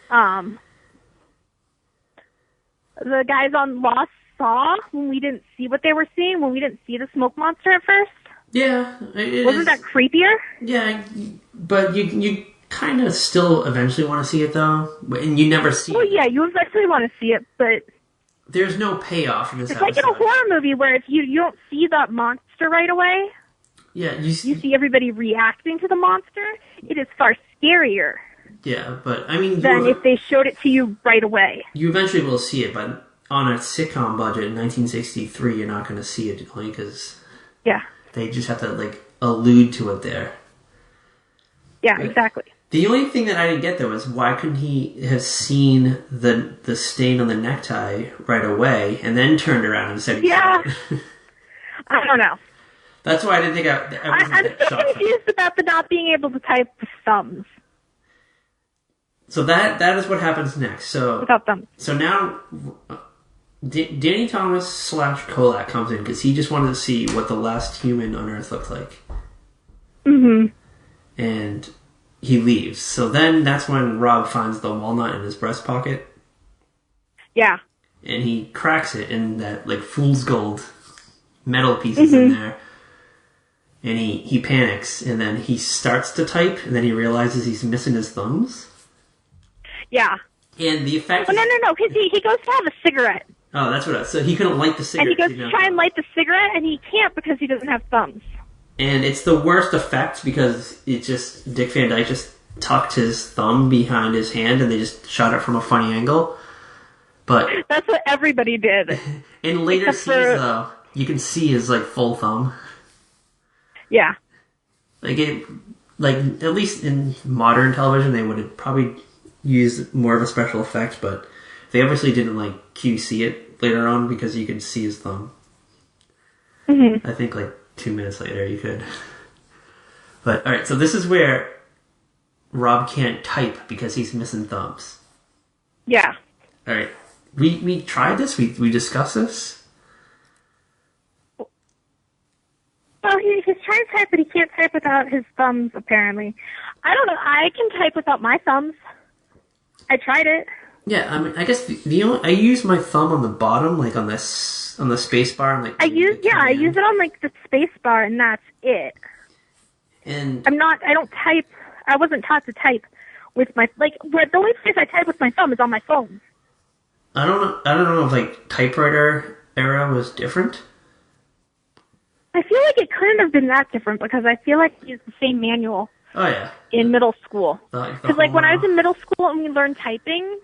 guys on Lost saw when we didn't see what they were seeing, when we didn't see the smoke monster at first? Yeah. Wasn't that creepier? Yeah, but you kind of still eventually want to see it, though, and you never see it. Well, yeah, you eventually want to see it, but there's no payoff in this episode. It's like in a horror movie where if you don't see that monster right away, yeah, you see everybody reacting to the monster, it is far scarier. Yeah, but I mean, than if they showed it to you right away. You eventually will see it, but on a sitcom budget in 1963, you're not going to see it because they just have to allude to it there. Yeah, exactly. The only thing that I didn't get though is why couldn't he have seen the stain on the necktie right away and then turned around and said, "Yeah." I don't know. That's why I didn't think I'm still confused about the not being able to type with thumbs. So that is what happens next. So without thumbs. So now Danny Thomas / Kolak comes in because he just wanted to see what the last human on Earth looked like. Mm-hmm. And he leaves. So then that's when Rob finds the walnut in his breast pocket. Yeah. And he cracks it, and that fool's gold metal pieces in there. And he panics, and then he starts to type, and then he realizes he's missing his thumbs. Yeah. And the effect... Oh, no, because he goes to have a cigarette. Oh, that's what so he couldn't light the cigarette. And he goes to try and light the cigarette, and he can't because he doesn't have thumbs. And it's the worst effect because it just... Dick Van Dyke just tucked his thumb behind his hand, and they just shot it from a funny angle. But... That's what everybody did. In later scenes, though, you can see his, full thumb. Yeah. At least in modern television, they would have probably used more of a special effect, but they obviously didn't QC it later on because you could see his thumb. Mm-hmm. I think 2 minutes later you could. But alright, so this is where Rob can't type because he's missing thumbs. Yeah. Alright. We tried this, we discussed this. Well, he's trying to type, but he can't type without his thumbs, apparently. I don't know. I can type without my thumbs. I tried it. Yeah, I mean, I guess I use my thumb on the bottom, on the space bar. And, I use it on the space bar, and that's it. And I don't type. I wasn't taught to type with my the only place I type with my thumb is on my phone. I don't know if typewriter era was different. I feel like it couldn't have been that different because I feel like he used the same manual Oh, yeah. in middle school. Because, like, when I was in middle school and we learned typing,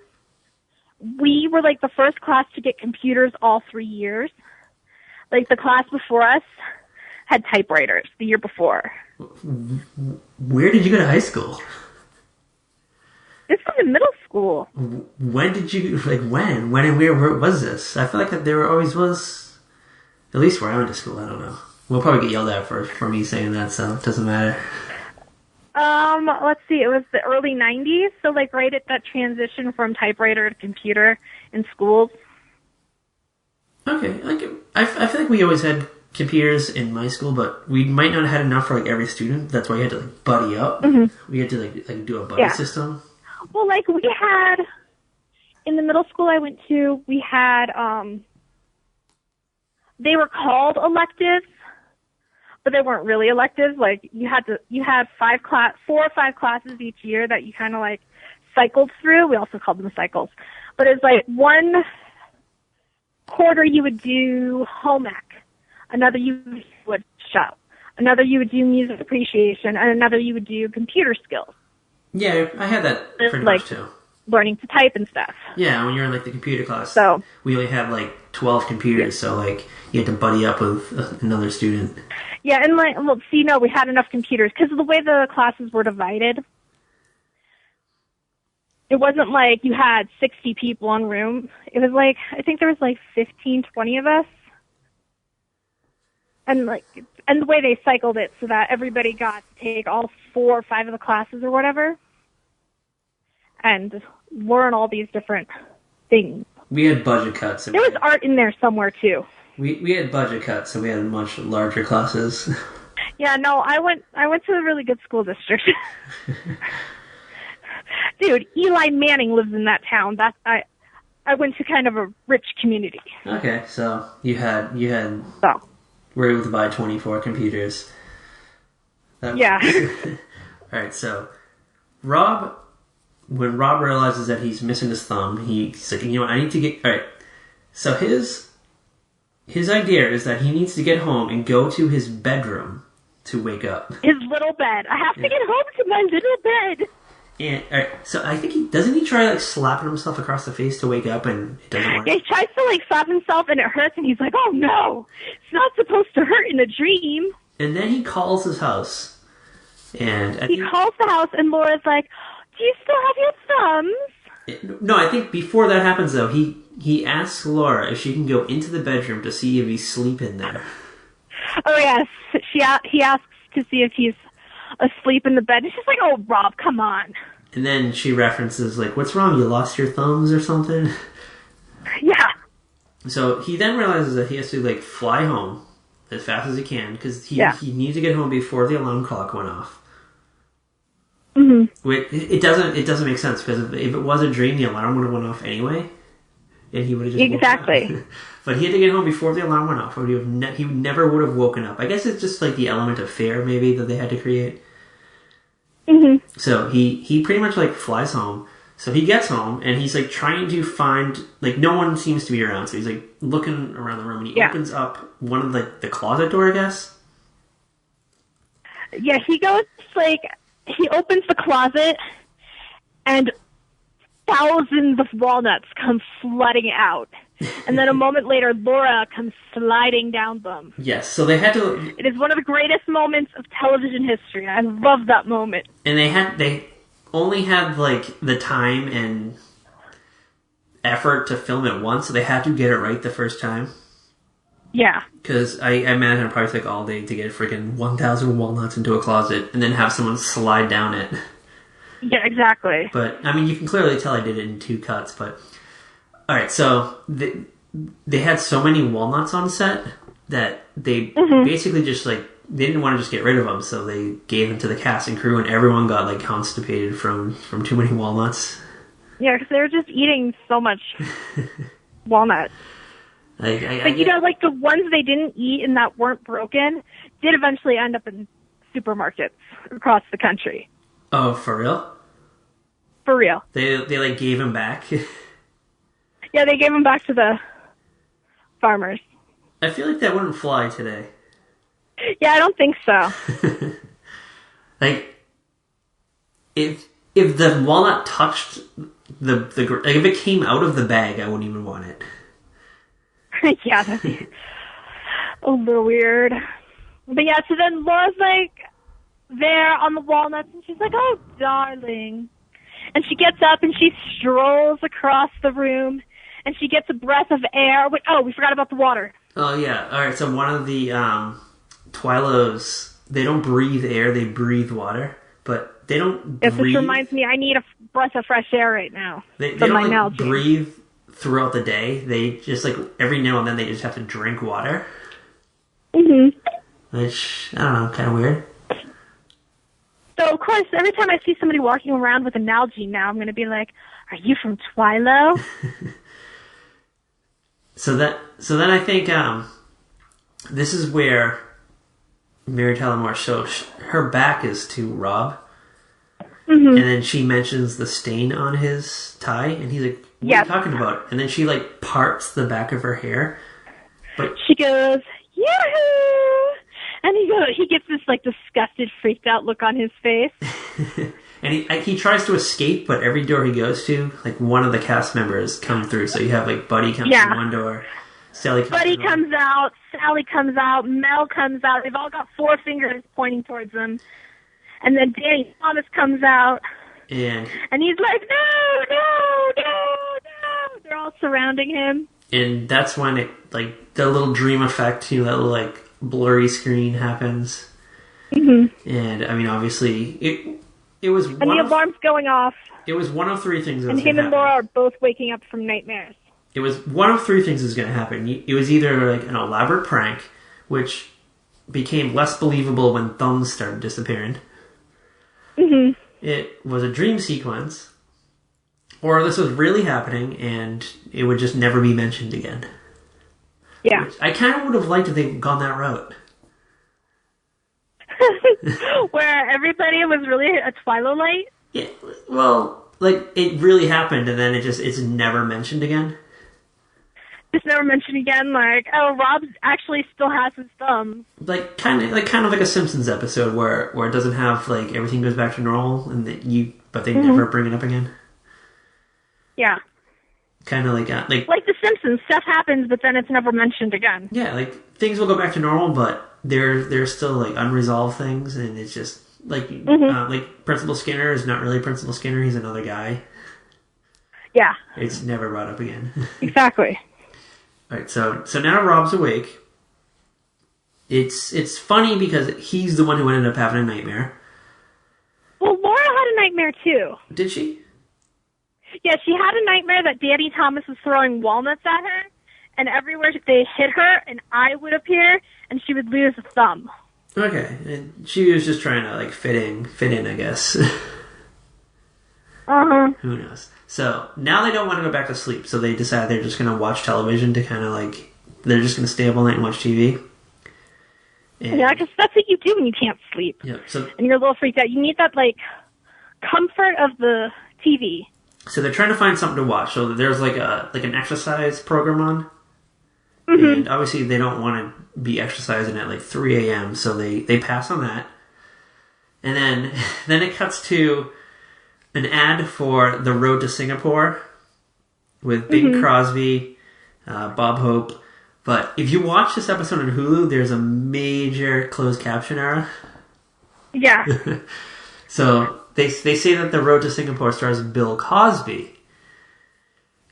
we were, like, the first class to get computers all 3 years. Like, the class before us had typewriters the year before. Where did you go to high school? This was in middle school. When did you, like, when? When and where was this? I feel like there always was, at least where I went to school, I don't know. We'll probably get yelled at for me saying that, so it doesn't matter. Let's see, it was the early 90s, so, like, right at that transition from typewriter to computer in schools. Okay, like, I feel like we always had computers in my school, but we might not have had enough for, like, every student. That's why you had to, like, buddy up. Mm-hmm. We had to, like do a buddy system. Well, like, we had, in the middle school I went to, we had, they were called electives, but they weren't really electives. Like, you had 4 or 5 classes each year that you kind of, like, cycled through. We also called them cycles. But it's like one quarter you would do home ec, another you would show, another you would do music appreciation, and another you would do computer skills. Yeah, I had that pretty much too. Learning to type and stuff. Yeah, when you're in, like, the computer class, so we only had, like, 12 computers, so, like, you had to buddy up with another student. Yeah, and, like, well, see, no, we had enough computers, because of the way the classes were divided. It wasn't like you had 60 people in a room. It was, like, I think there was, like, 15, 20 of us. And, like, and the way they cycled it so that everybody got to take all 4 or 5 of the classes or whatever. And learn all these different things. We had budget cuts. There was art in there somewhere, too. We had budget cuts, so we had much larger classes. Yeah, no, I went to a really good school district. Dude, Eli Manning lives in that town. I went to kind of a rich community. Okay, so you had so were able to buy 24 computers. Yeah. All right, so when Rob realizes that he's missing his thumb, he's like, you know what, I need to get... All right, so his idea is that he needs to get home and go to his bedroom to wake up. His little bed. I have to get home to my little bed. And, all right, so I think doesn't he try, like, slapping himself across the face to wake up, and it doesn't work? Yeah, he tries to, like, slap himself and it hurts, and he's like, oh no, it's not supposed to hurt in a dream. And then he calls his house. And he calls the house, and Laura's like, do you still have your thumbs? No, I think before that happens, though, he asks Laura if she can go into the bedroom to see if he's sleeping there. Oh, yes. He asks to see if he's asleep in the bed. And she's like, oh, Rob, come on. And then she references, like, what's wrong? You lost your thumbs or something? Yeah. So he then realizes that he has to, like, fly home as fast as he can because he needs to get home before the alarm clock went off. Mm-hmm. It doesn't make sense because if it was a dream, the alarm would have went off anyway, and he would have just exactly. But he had to get home before the alarm went off, or he never would have woken up. I guess it's just like the element of fear maybe that they had to create. Mm-hmm. So he pretty much like flies home. So he gets home and he's like trying to find, like, no one seems to be around. So he's like looking around the room and he opens up one of the closet door, I guess. Yeah, he goes like. He opens the closet, and thousands of walnuts come flooding out. And then a moment later, Laura comes sliding down them. Yes, so they had to... It is one of the greatest moments of television history. I love that moment. And they only had, like, the time and effort to film it once, so they had to get it right the first time. Yeah. Because I imagine it probably took all day to get freaking 1,000 walnuts into a closet and then have someone slide down it. Yeah, exactly. But, I mean, you can clearly tell I did it in 2 cuts, but... Alright, so they had so many walnuts on set that they basically just, like, they didn't want to just get rid of them, so they gave them to the cast and crew, and everyone got, like, constipated from too many walnuts. Yeah, because they were just eating so much walnut. But, you know, like, the ones they didn't eat and that weren't broken did eventually end up in supermarkets across the country. Oh, for real? For real. They like, gave them back? Yeah, they gave them back to the farmers. I feel like that wouldn't fly today. Yeah, I don't think so. Like, if the walnut touched the like if it came out of the bag, I wouldn't even want it. Yeah, that'd be a little weird. But yeah, so then Laura's like there on the walnuts, and she's like, "Oh, darling," and she gets up and she strolls across the room, and she gets a breath of air. Wait, oh, we forgot about the water. Oh yeah, all right. So one of the Twilos, they don't breathe air; they breathe water, but they don't. Yes, breathe. which reminds me, I need a breath of fresh air right now. They from don't my like, breathe throughout the day. They just like every now and then they just have to drink water. Mhm. Which I don't know, kind of weird. So of course, every time I see somebody walking around with an algae, now I'm going to be like, "Are you from Twilo?" So then I think this is where Mary Tyler shows her back is to Rob, and then she mentions the stain on his tie, and he's like, "What are you talking about?" And then she like parts the back of her hair, but she goes, "Yahoo!" And he gets this like disgusted, freaked out look on his face. And he tries to escape, but every door he goes to, like one of the cast members come through. So you have like Buddy comes through one door, Buddy comes out, Sally comes out, Mel comes out. They've all got 4 fingers pointing towards them. And then Danny Thomas comes out, and he's like, "No, no, no, no!" They're all surrounding him. And that's when it like the little dream effect, that little like blurry screen happens. Mm-hmm. And I mean, obviously it was and the alarm's going off. It was one of 3 things. And him and Laura are both waking up from nightmares. It was one of 3 things that was going to happen. It was either like an elaborate prank, which became less believable when thumbs started disappearing. Mm-hmm. It was a dream sequence, or this was really happening and it would just never be mentioned again. Yeah. Which I kind of would have liked if they'd gone that route. Where everybody was really a Twilo light? Yeah, well, like, it really happened, and then it's never mentioned again. Just never mentioned again, like, oh, Rob actually still has his thumbs. Like, kind of like a Simpsons episode where it doesn't have, like, everything goes back to normal, but they never bring it up again. Yeah. Kind of like The Simpsons, stuff happens, but then it's never mentioned again. Yeah, like, things will go back to normal, but there's still, like, unresolved things, and it's just, like, like, Principal Skinner is not really Principal Skinner, he's another guy. Yeah. It's never brought up again. Exactly. Alright, so now Rob's awake. It's funny because he's the one who ended up having a nightmare. Well, Laura had a nightmare, too. Did she? Yeah, she had a nightmare that Danny Thomas was throwing walnuts at her, and everywhere they hit her, an eye would appear, and she would lose a thumb. Okay, and she was just trying to, like, fit in, I guess. Uh-huh. Who knows? So, now they don't want to go back to sleep, so they decide they're just going to watch television to kind of, like, they're just going to stay up all night and watch TV. And, yeah, because that's what you do when you can't sleep. Yeah, and you're a little freaked out. You need that, like, comfort of the TV. So they're trying to find something to watch. So there's, like, an exercise program on. Mm-hmm. And obviously they don't want to be exercising at, like, 3 a.m., so they pass on that. And then it cuts to an ad for The Road to Singapore with Bing Crosby, Bob Hope. But if you watch this episode on Hulu, there's a major closed caption error. Yeah. So they say that The Road to Singapore stars Bill Cosby.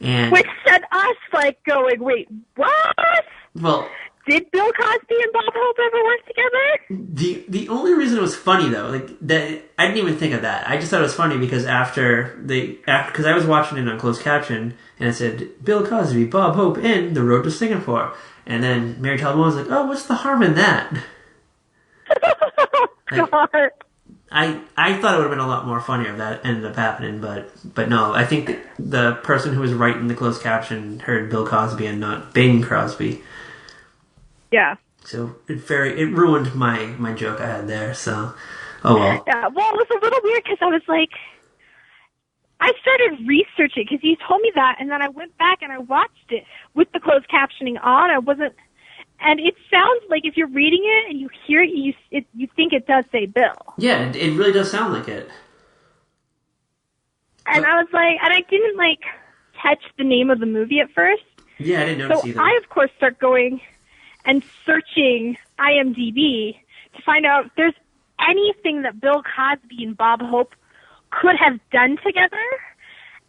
And which set us, like, going, wait, what? Well, did Bill Cosby and Bob Hope ever work together? The only reason it was funny, though, like, that I didn't even think of that. I just thought it was funny because because I was watching it on closed caption, and it said, Bill Cosby, Bob Hope in The Road to Singapore. And then Mary Tyler Moore was like, oh, what's the harm in that? Like, God. I thought it would have been a lot more funnier if that ended up happening, but no, I think the person who was writing the closed caption heard Bill Cosby and not Bing Crosby. Yeah. So it ruined my joke I had there, so oh well. Yeah, well, it was a little weird because I was like, I started researching because you told me that, and then I went back and I watched it with the closed captioning on. And it sounds like if you're reading it and you hear it, you think it does say Bill. Yeah, it really does sound like it. And I was like, and I didn't like catch the name of the movie at first. Yeah, I didn't notice So either. I, of course, start going and searching IMDb to find out if there's anything that Bill Cosby and Bob Hope could have done together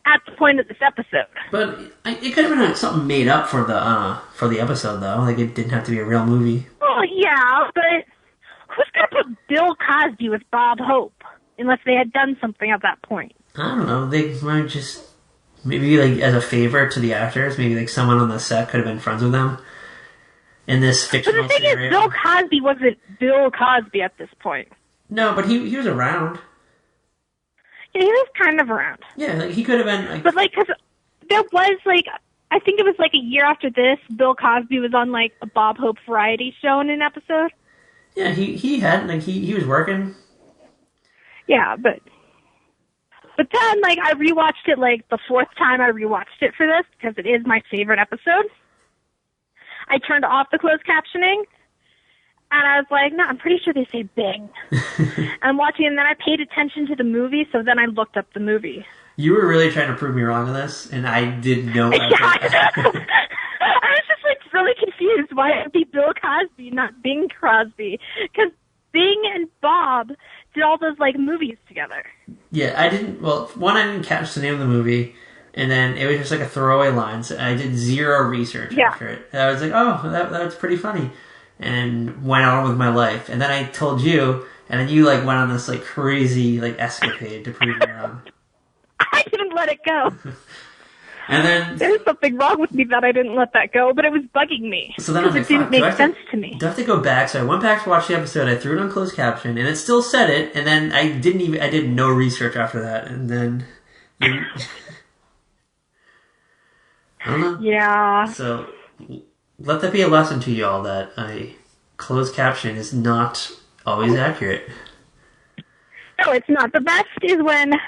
at the point of this episode. But it could have been like something made up for the episode, though. Like, it didn't have to be a real movie. Well, yeah, but who's going to put Bill Cosby with Bob Hope unless they had done something at that point? I don't know. They might just... Maybe, like, as a favor to the actors, maybe, like, someone on the set could have been friends with them in this fictional But the thing scenario. is, Bill Cosby wasn't Bill Cosby at this point. No, but he was around. Yeah, he was kind of around. Yeah, like, he could have been... Like, But, like, because there was, like, I think it was, like, a year after this, Bill Cosby was on, like, a Bob Hope variety show in an episode. yeah, he had... Like, he was working. Yeah, but then, like, I rewatched it, like, the fourth time I rewatched it for this, because it is my favorite episode. I turned off the closed captioning, and I was like, no, I'm pretty sure they say Bing. I'm watching, and then I paid attention to the movie, so then I looked up the movie. You were really trying to prove me wrong on this, and I did know... Yeah, I was just, like, really confused why it would be Bill Cosby, not Bing Crosby. Because Bing and Bob did all those, like, movies together. Yeah, I didn't... Well, one, I didn't catch the name of the movie, and then it was just like a throwaway line, so I did zero research after it. And I was like, oh, that was pretty funny, and went on with my life. And then I told you, and then you, like, went on this, like, crazy, like, escapade to prove me wrong. I didn't let it go. And then... There's something wrong with me that I didn't let that go, but it was bugging me. So then I was like, it didn't fuck, do I make have sense to me. Do I have to go back? So I went back to watch the episode, I threw it on closed caption, and it still said it, and then I did no research after that, and then... I don't know. Yeah. So, let that be a lesson to y'all that a closed caption is not always accurate. No, it's not. The best is when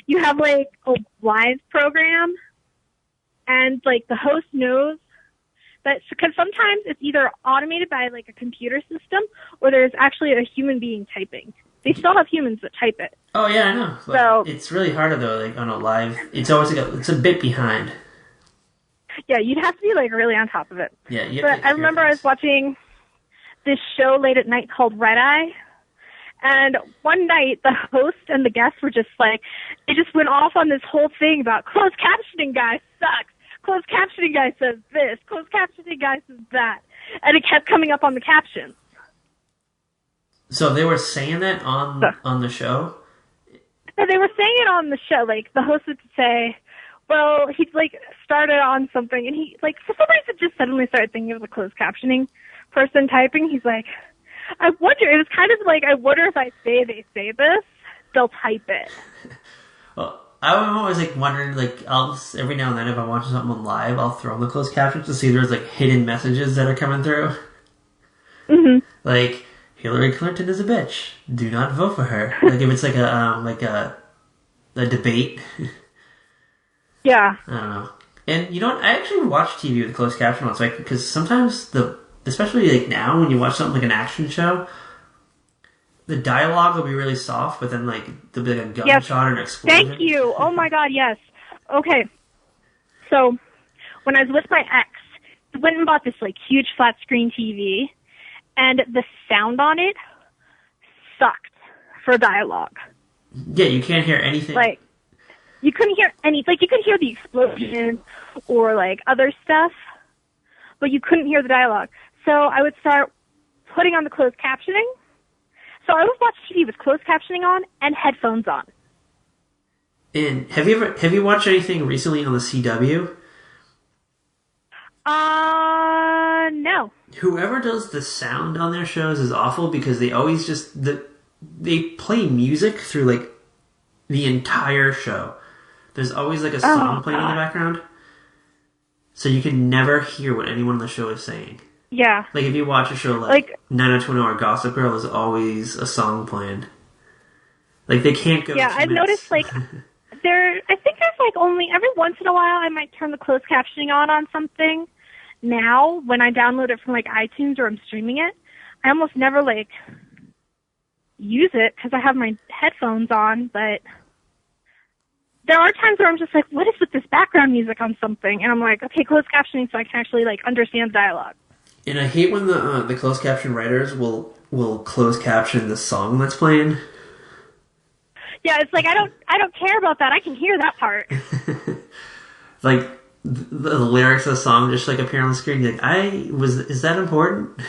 you have, like, a live program, and, like, the host knows that, because sometimes it's either automated by, like, a computer system, or there's actually a human being typing. They still have humans that type it. Oh, yeah, I know. But So, it's really hard, though, like, on a live... It's always, like, it's a bit behind. yeah, you'd have to be, like, really on top of it. Yeah, you have But to I hear remember I things. was watching this show late at night called Red Eye, and one night the host and the guests were just like, they just went off on this whole thing about closed captioning guy sucks, closed captioning guy says this, closed captioning guy says that, and it kept coming up on the captions. So they were saying that on the show? And they were saying it on the show, like, the host would say, well, he, like, started on something, and he, like, for some reason just suddenly started thinking of the closed captioning person typing. He's like, I wonder, it was kind of like, I wonder if I say they say this, they'll type it. Well, I'm always, like, wondering, like, every now and then if I'm watching something on live, I'll throw on the closed captions to see if there's, like, hidden messages that are coming through. Mm-hmm. Like, Hillary Clinton is a bitch. Do not vote for her. Like, if it's, like, a debate. Yeah. I don't know. And, you know what? I actually watch TV with closed caption on, so because sometimes especially, like, now, when you watch something like an action show, the dialogue will be really soft, but then, like, there'll be, like, a gunshot or an explosion. Thank you. Oh, my God, yes. Okay. So, when I was with my ex, I went and bought this, like, huge flat screen TV, and the sound on it sucked for dialogue. Yeah, you can't hear anything. Like, you couldn't hear you could hear the explosion or, like, other stuff, but you couldn't hear the dialogue. So I would start putting on the closed captioning. So I would watch TV with closed captioning on and headphones on. And have you watched anything recently on the CW? No. Whoever does the sound on their shows is awful because they always they play music through, like, the entire show. There's always, like, a song playing in the background. So you can never hear what anyone on the show is saying. Yeah. Like, if you watch a show like 90210 or Gossip Girl, there's always a song playing. Like, they can't go. Yeah, I've noticed, like, I think there's, like, only every once in a while I might turn the closed captioning on something. Now, when I download it from, like, iTunes or I'm streaming it, I almost never, like, use it because I have my headphones on, but there are times where I'm just like, what is with this background music on something? And I'm like, okay, closed captioning so I can actually like understand the dialogue. And I hate when the closed caption writers will close caption the song that's playing. Yeah, it's like I don't care about that. I can hear that part. Like the lyrics of the song just like appear on the screen. You're like, is that important?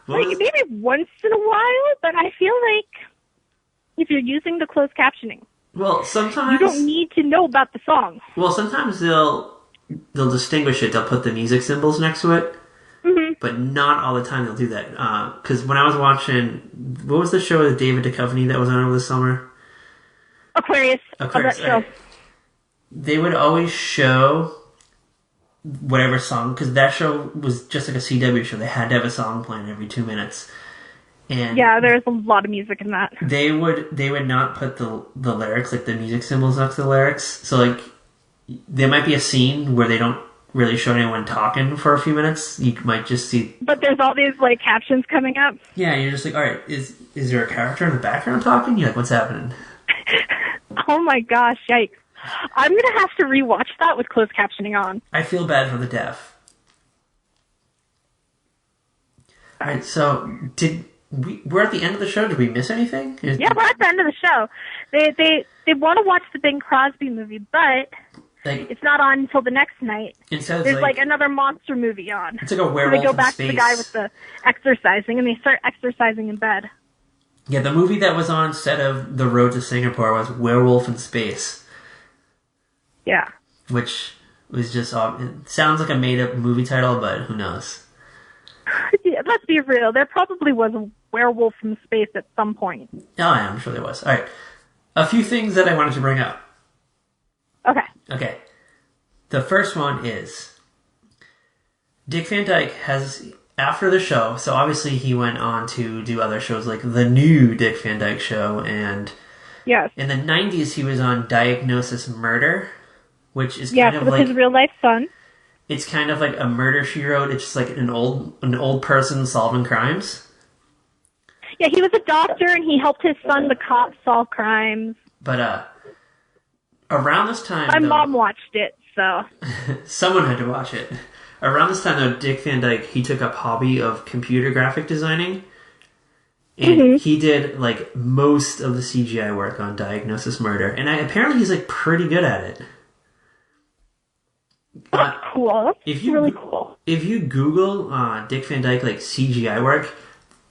Like maybe once in a while, but I feel like if you're using the closed captioning, well, sometimes you don't need to know about the song. Well, sometimes they'll distinguish it. They'll put the music symbols next to it, but not all the time they'll do that. Because when I was watching, what was the show with David Duchovny that was on over the summer? Aquarius. Of that show. They would always show whatever song, because that show was just like a CW show. They had to have a song playing every 2 minutes. And yeah, there's a lot of music in that. They would not put the lyrics, like the music symbols next to the lyrics. So like there might be a scene where they don't really show anyone talking for a few minutes. You might just see, but there's all these like captions coming up. Yeah, you're just like, all right, is there a character in the background talking? You're like, what's happening? Oh my gosh, yikes! I'm gonna have to rewatch that with closed captioning on. I feel bad for the deaf. All right, so we're at the end of the show. Did we miss anything? Yeah, we're at the end of the show. They want to watch the Bing Crosby movie, but it's not on until the next night. There's like another monster movie on. It's like a werewolf in space. They go back to the guy with the exercising, and they start exercising in bed. Yeah, the movie that was on set of The Road to Singapore was Werewolf in Space. Yeah. Which was just, it sounds like a made-up movie title, but who knows? Yeah, let's be real. There probably was a werewolf in space at some point. Oh, yeah, I'm sure there was. All right. A few things that I wanted to bring up. Okay. The first one is Dick Van Dyke has, after the show, so obviously he went on to do other shows like The New Dick Van Dyke Show, and yes, in the 90s he was on Diagnosis Murder, which is kind of with like his real life son. It's kind of like a Murder, She Wrote. It's just like an old person solving crimes. Yeah, he was a doctor and he helped his son, the cop, solve crimes. But around this time, my mom watched it, so someone had to watch it. Around this time, though, Dick Van Dyke, he took up hobby of computer graphic designing, and he did like most of the CGI work on Diagnosis Murder, and apparently he's like pretty good at it. That's cool. That's really cool. If you Google Dick Van Dyke like CGI work,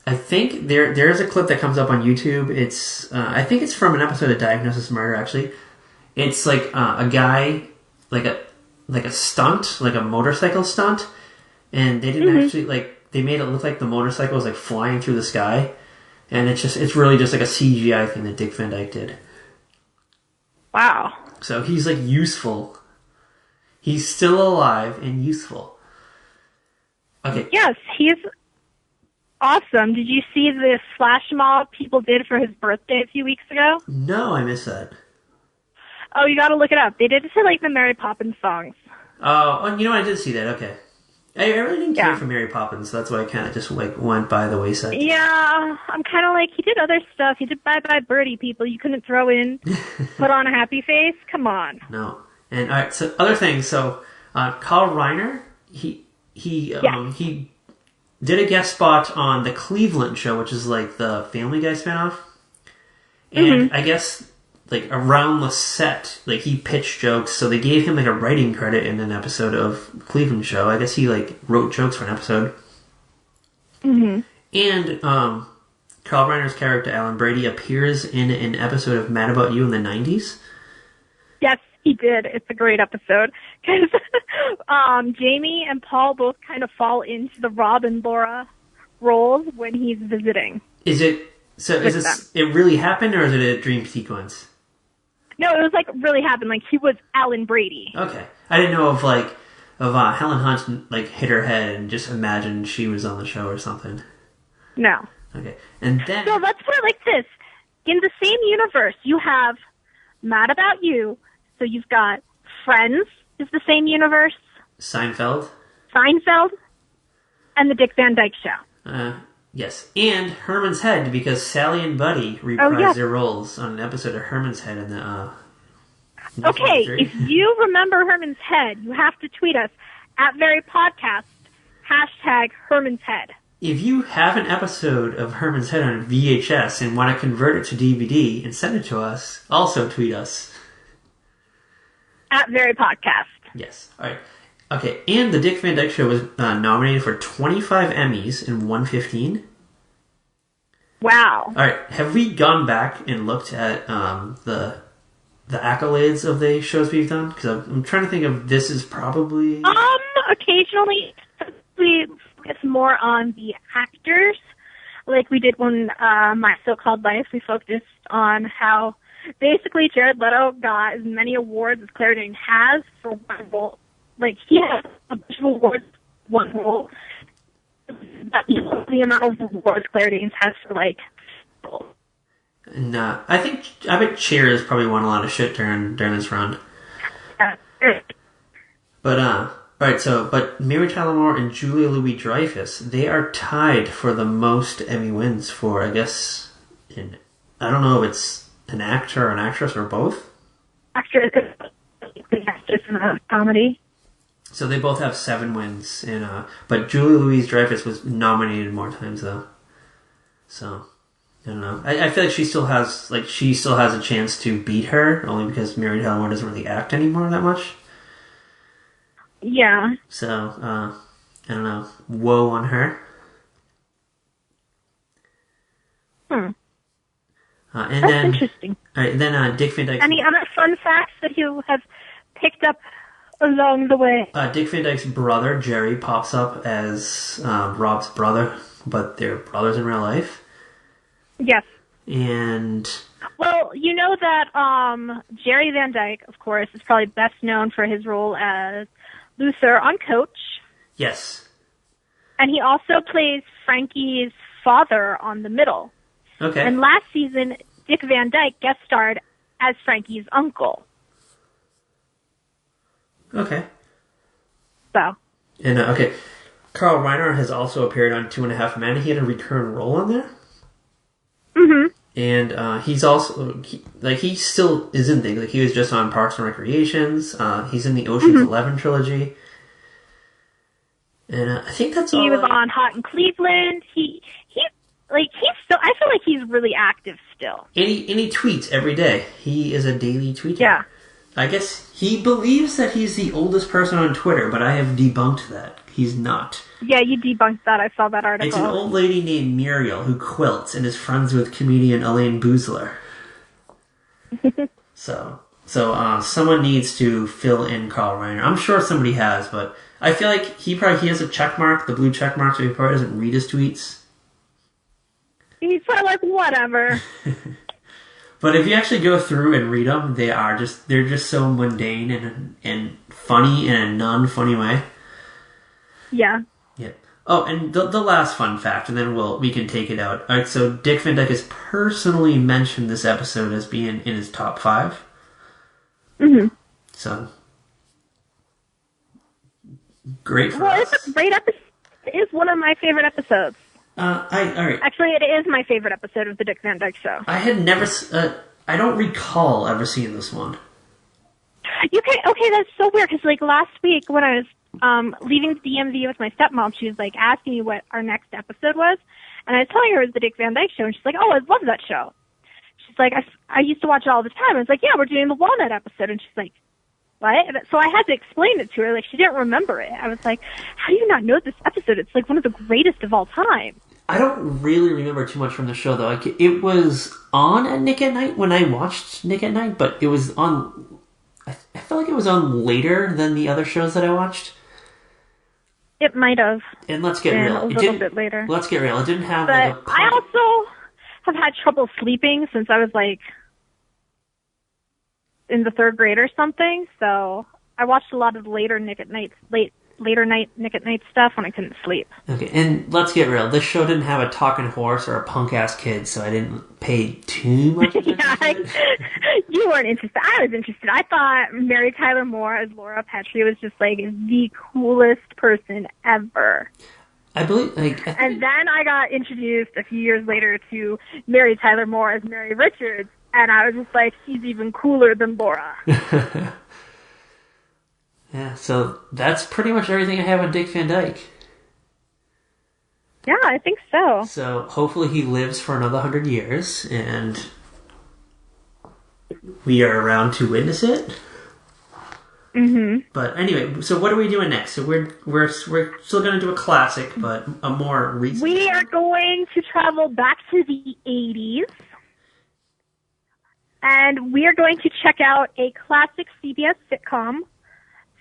I think there is a clip that comes up on YouTube. It's I think it's from an episode of Diagnosis Murder. Actually, it's like a guy like a stunt, like a motorcycle stunt, and they didn't actually they made it look like the motorcycle was like flying through the sky, and it's really just like a CGI thing that Dick Van Dyke did. Wow. So he's like useful. He's still alive and useful. Okay. Yes, he's awesome. Did you see the flash mob people did for his birthday a few weeks ago? No, I missed that. Oh, you gotta look it up. They did it to like the Mary Poppins songs. Oh, you know, I did see that. Okay. I really didn't care for Mary Poppins, so that's why I kind of just went by the wayside. Yeah, I'm kind of like, he did other stuff. He did Bye Bye Birdie, people. You couldn't throw in, put on a happy face? Come on. No. And all right, so other things. So Carl Reiner, he did a guest spot on the Cleveland Show, which is like the Family Guy spinoff. And I guess like around the set, like he pitched jokes, so they gave him like a writing credit in an episode of Cleveland Show. I guess he like wrote jokes for an episode. And Carl Reiner's character Alan Brady appears in an episode of Mad About You in the 90s. Yes, he did. It's a great episode because Jamie and Paul both kind of fall into the Rob and Laura roles when he's visiting. Is it really happened, or is it a dream sequence? No, it was like really happened. Like he was Alan Brady. Okay, I didn't know if Helen Hunt like hit her head and just imagined she was on the show or something. No. Okay, and then so let's put it like this: in the same universe, you have Mad About You. So you've got Friends is the same universe. Seinfeld, and the Dick Van Dyke Show. Yes, and Herman's Head, because Sally and Buddy reprised their roles on an episode of Herman's Head in the... Okay, if you remember Herman's Head, you have to tweet us at @verypodcast, #Herman's Head. If you have an episode of Herman's Head on VHS and want to convert it to DVD and send it to us, also tweet us. At @verypodcast. Yes, alright. Okay, and the Dick Van Dyke Show was nominated for 25 Emmys and won 15. Wow. Alright, have we gone back and looked at the accolades of the shows we've done? Because I'm trying to think of this is probably... Occasionally we focus more on the actors. Like we did when My So-Called Life, we focused on how basically Jared Leto got as many awards as Claire Danes has for one role. Like, he has a bunch of awards for one role. That's the amount of awards Claire Danes has for, like, roles. And I bet Cheers probably won a lot of shit during this round. But but Mary Tyler Moore and Julia Louis-Dreyfus, they are tied for the most Emmy wins for, I guess, I don't know if it's an actor or an actress or both. Actress in a comedy. So they both have 7 wins, but Julia Louis-Dreyfus was nominated more times though. So I don't know. I feel like she still has a chance to beat her, only because Mary Tyler Moore doesn't really act anymore that much. Yeah. So I don't know. Woe on her. And That's then, interesting. All right, then Dick Van Dyke. Any other fun facts that you have picked up along the way? Dick Van Dyke's brother, Jerry, pops up as Rob's brother, but they're brothers in real life. Yes. And... Well, you know that Jerry Van Dyke, of course, is probably best known for his role as Luther on Coach. Yes. And he also plays Frankie's father on The Middle. Okay. And last season, Dick Van Dyke guest starred as Frankie's uncle. Okay. So. And, okay. Carl Reiner has also appeared on 2.5 Men. He had a recurring role on there. Mm-hmm. And he's also, he still is in things. Like, he was just on Parks and Recreations. He's in the Ocean's 11 trilogy. And I think that's all. He was on Hot in Cleveland. I feel like he's really active still. And he tweets every day. He is a daily tweeter. Yeah. I guess he believes that he's the oldest person on Twitter, but I have debunked that. He's not. Yeah, you debunked that. I saw that article. It's an old lady named Muriel who quilts and is friends with comedian Elaine Boozler. So someone needs to fill in Carl Reiner. I'm sure somebody has, but I feel like he has a check mark, the blue check mark, so he probably doesn't read his tweets. He's probably like, whatever. But if you actually go through and read them, they're just so mundane and funny in a non-funny way. Yeah. Yeah. Oh, and the last fun fact, and then we can take it out. All right, so Dick Van Dyke has personally mentioned this episode as being in his top 5. Mm-hmm. So great for us. Well, it's a great episode. It is one of my favorite episodes. All right. Actually, it is my favorite episode of the Dick Van Dyke Show. I had never. I don't recall ever seeing this one. Okay, that's so weird. Because last week when I was leaving the DMV with my stepmom, she was asking me what our next episode was, and I was telling her it was the Dick Van Dyke Show, and she's like, "Oh, I love that show." She's like, "I used to watch it all the time." I was like, "Yeah, we're doing the Walnut episode," and she's like, "What?" So I had to explain it to her. She didn't remember it. I was like, "How do you not know this episode? It's one of the greatest of all time." I don't really remember too much from the show, though. It was on at Nick at Night when I watched Nick at Night, but it was on... I feel like it was on later than the other shows that I watched. It might have. And let's get real. A little bit later. Let's get real. It didn't have... But I also have had trouble sleeping since I was, in the 3rd grade or something, so I watched a lot of the later night Nick at Night stuff when I couldn't sleep. Okay, and let's get real. This show didn't have a talking horse or a punk-ass kid, so I didn't pay too much attention. You weren't interested. I was interested. I thought Mary Tyler Moore as Laura Petrie was just, the coolest person ever. I believe, And then I got introduced a few years later to Mary Tyler Moore as Mary Richards, and I was just like, she's even cooler than Laura. Yeah, so that's pretty much everything I have on Dick Van Dyke. Yeah, I think so. So hopefully he lives for another 100 years, and we are around to witness it. Mm-hmm. But anyway, so what are we doing next? So we're still going to do a classic, but a more recent. We are going to travel back to the 80s, and we are going to check out a classic CBS sitcom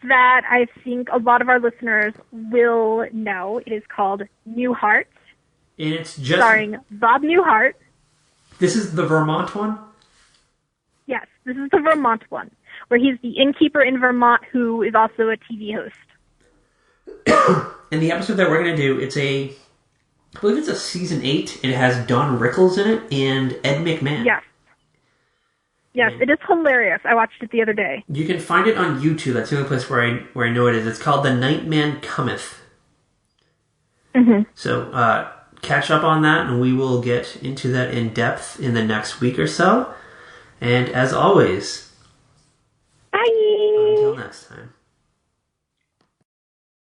that I think a lot of our listeners will know. It is called Newhart. And it's just starring Bob Newhart. This is the Vermont one? Yes, this is the Vermont one, where he's the innkeeper in Vermont who is also a TV host. And the episode that we're going to do, I believe it's a season 8. It has Don Rickles in it and Ed McMahon. Yes. Yes, it is hilarious. I watched it the other day. You can find it on YouTube. That's the only place where I know it is. It's called The Nightman Cometh. Mm-hmm. So catch up on that, and we will get into that in depth in the next week or so. And as always, bye. until next time.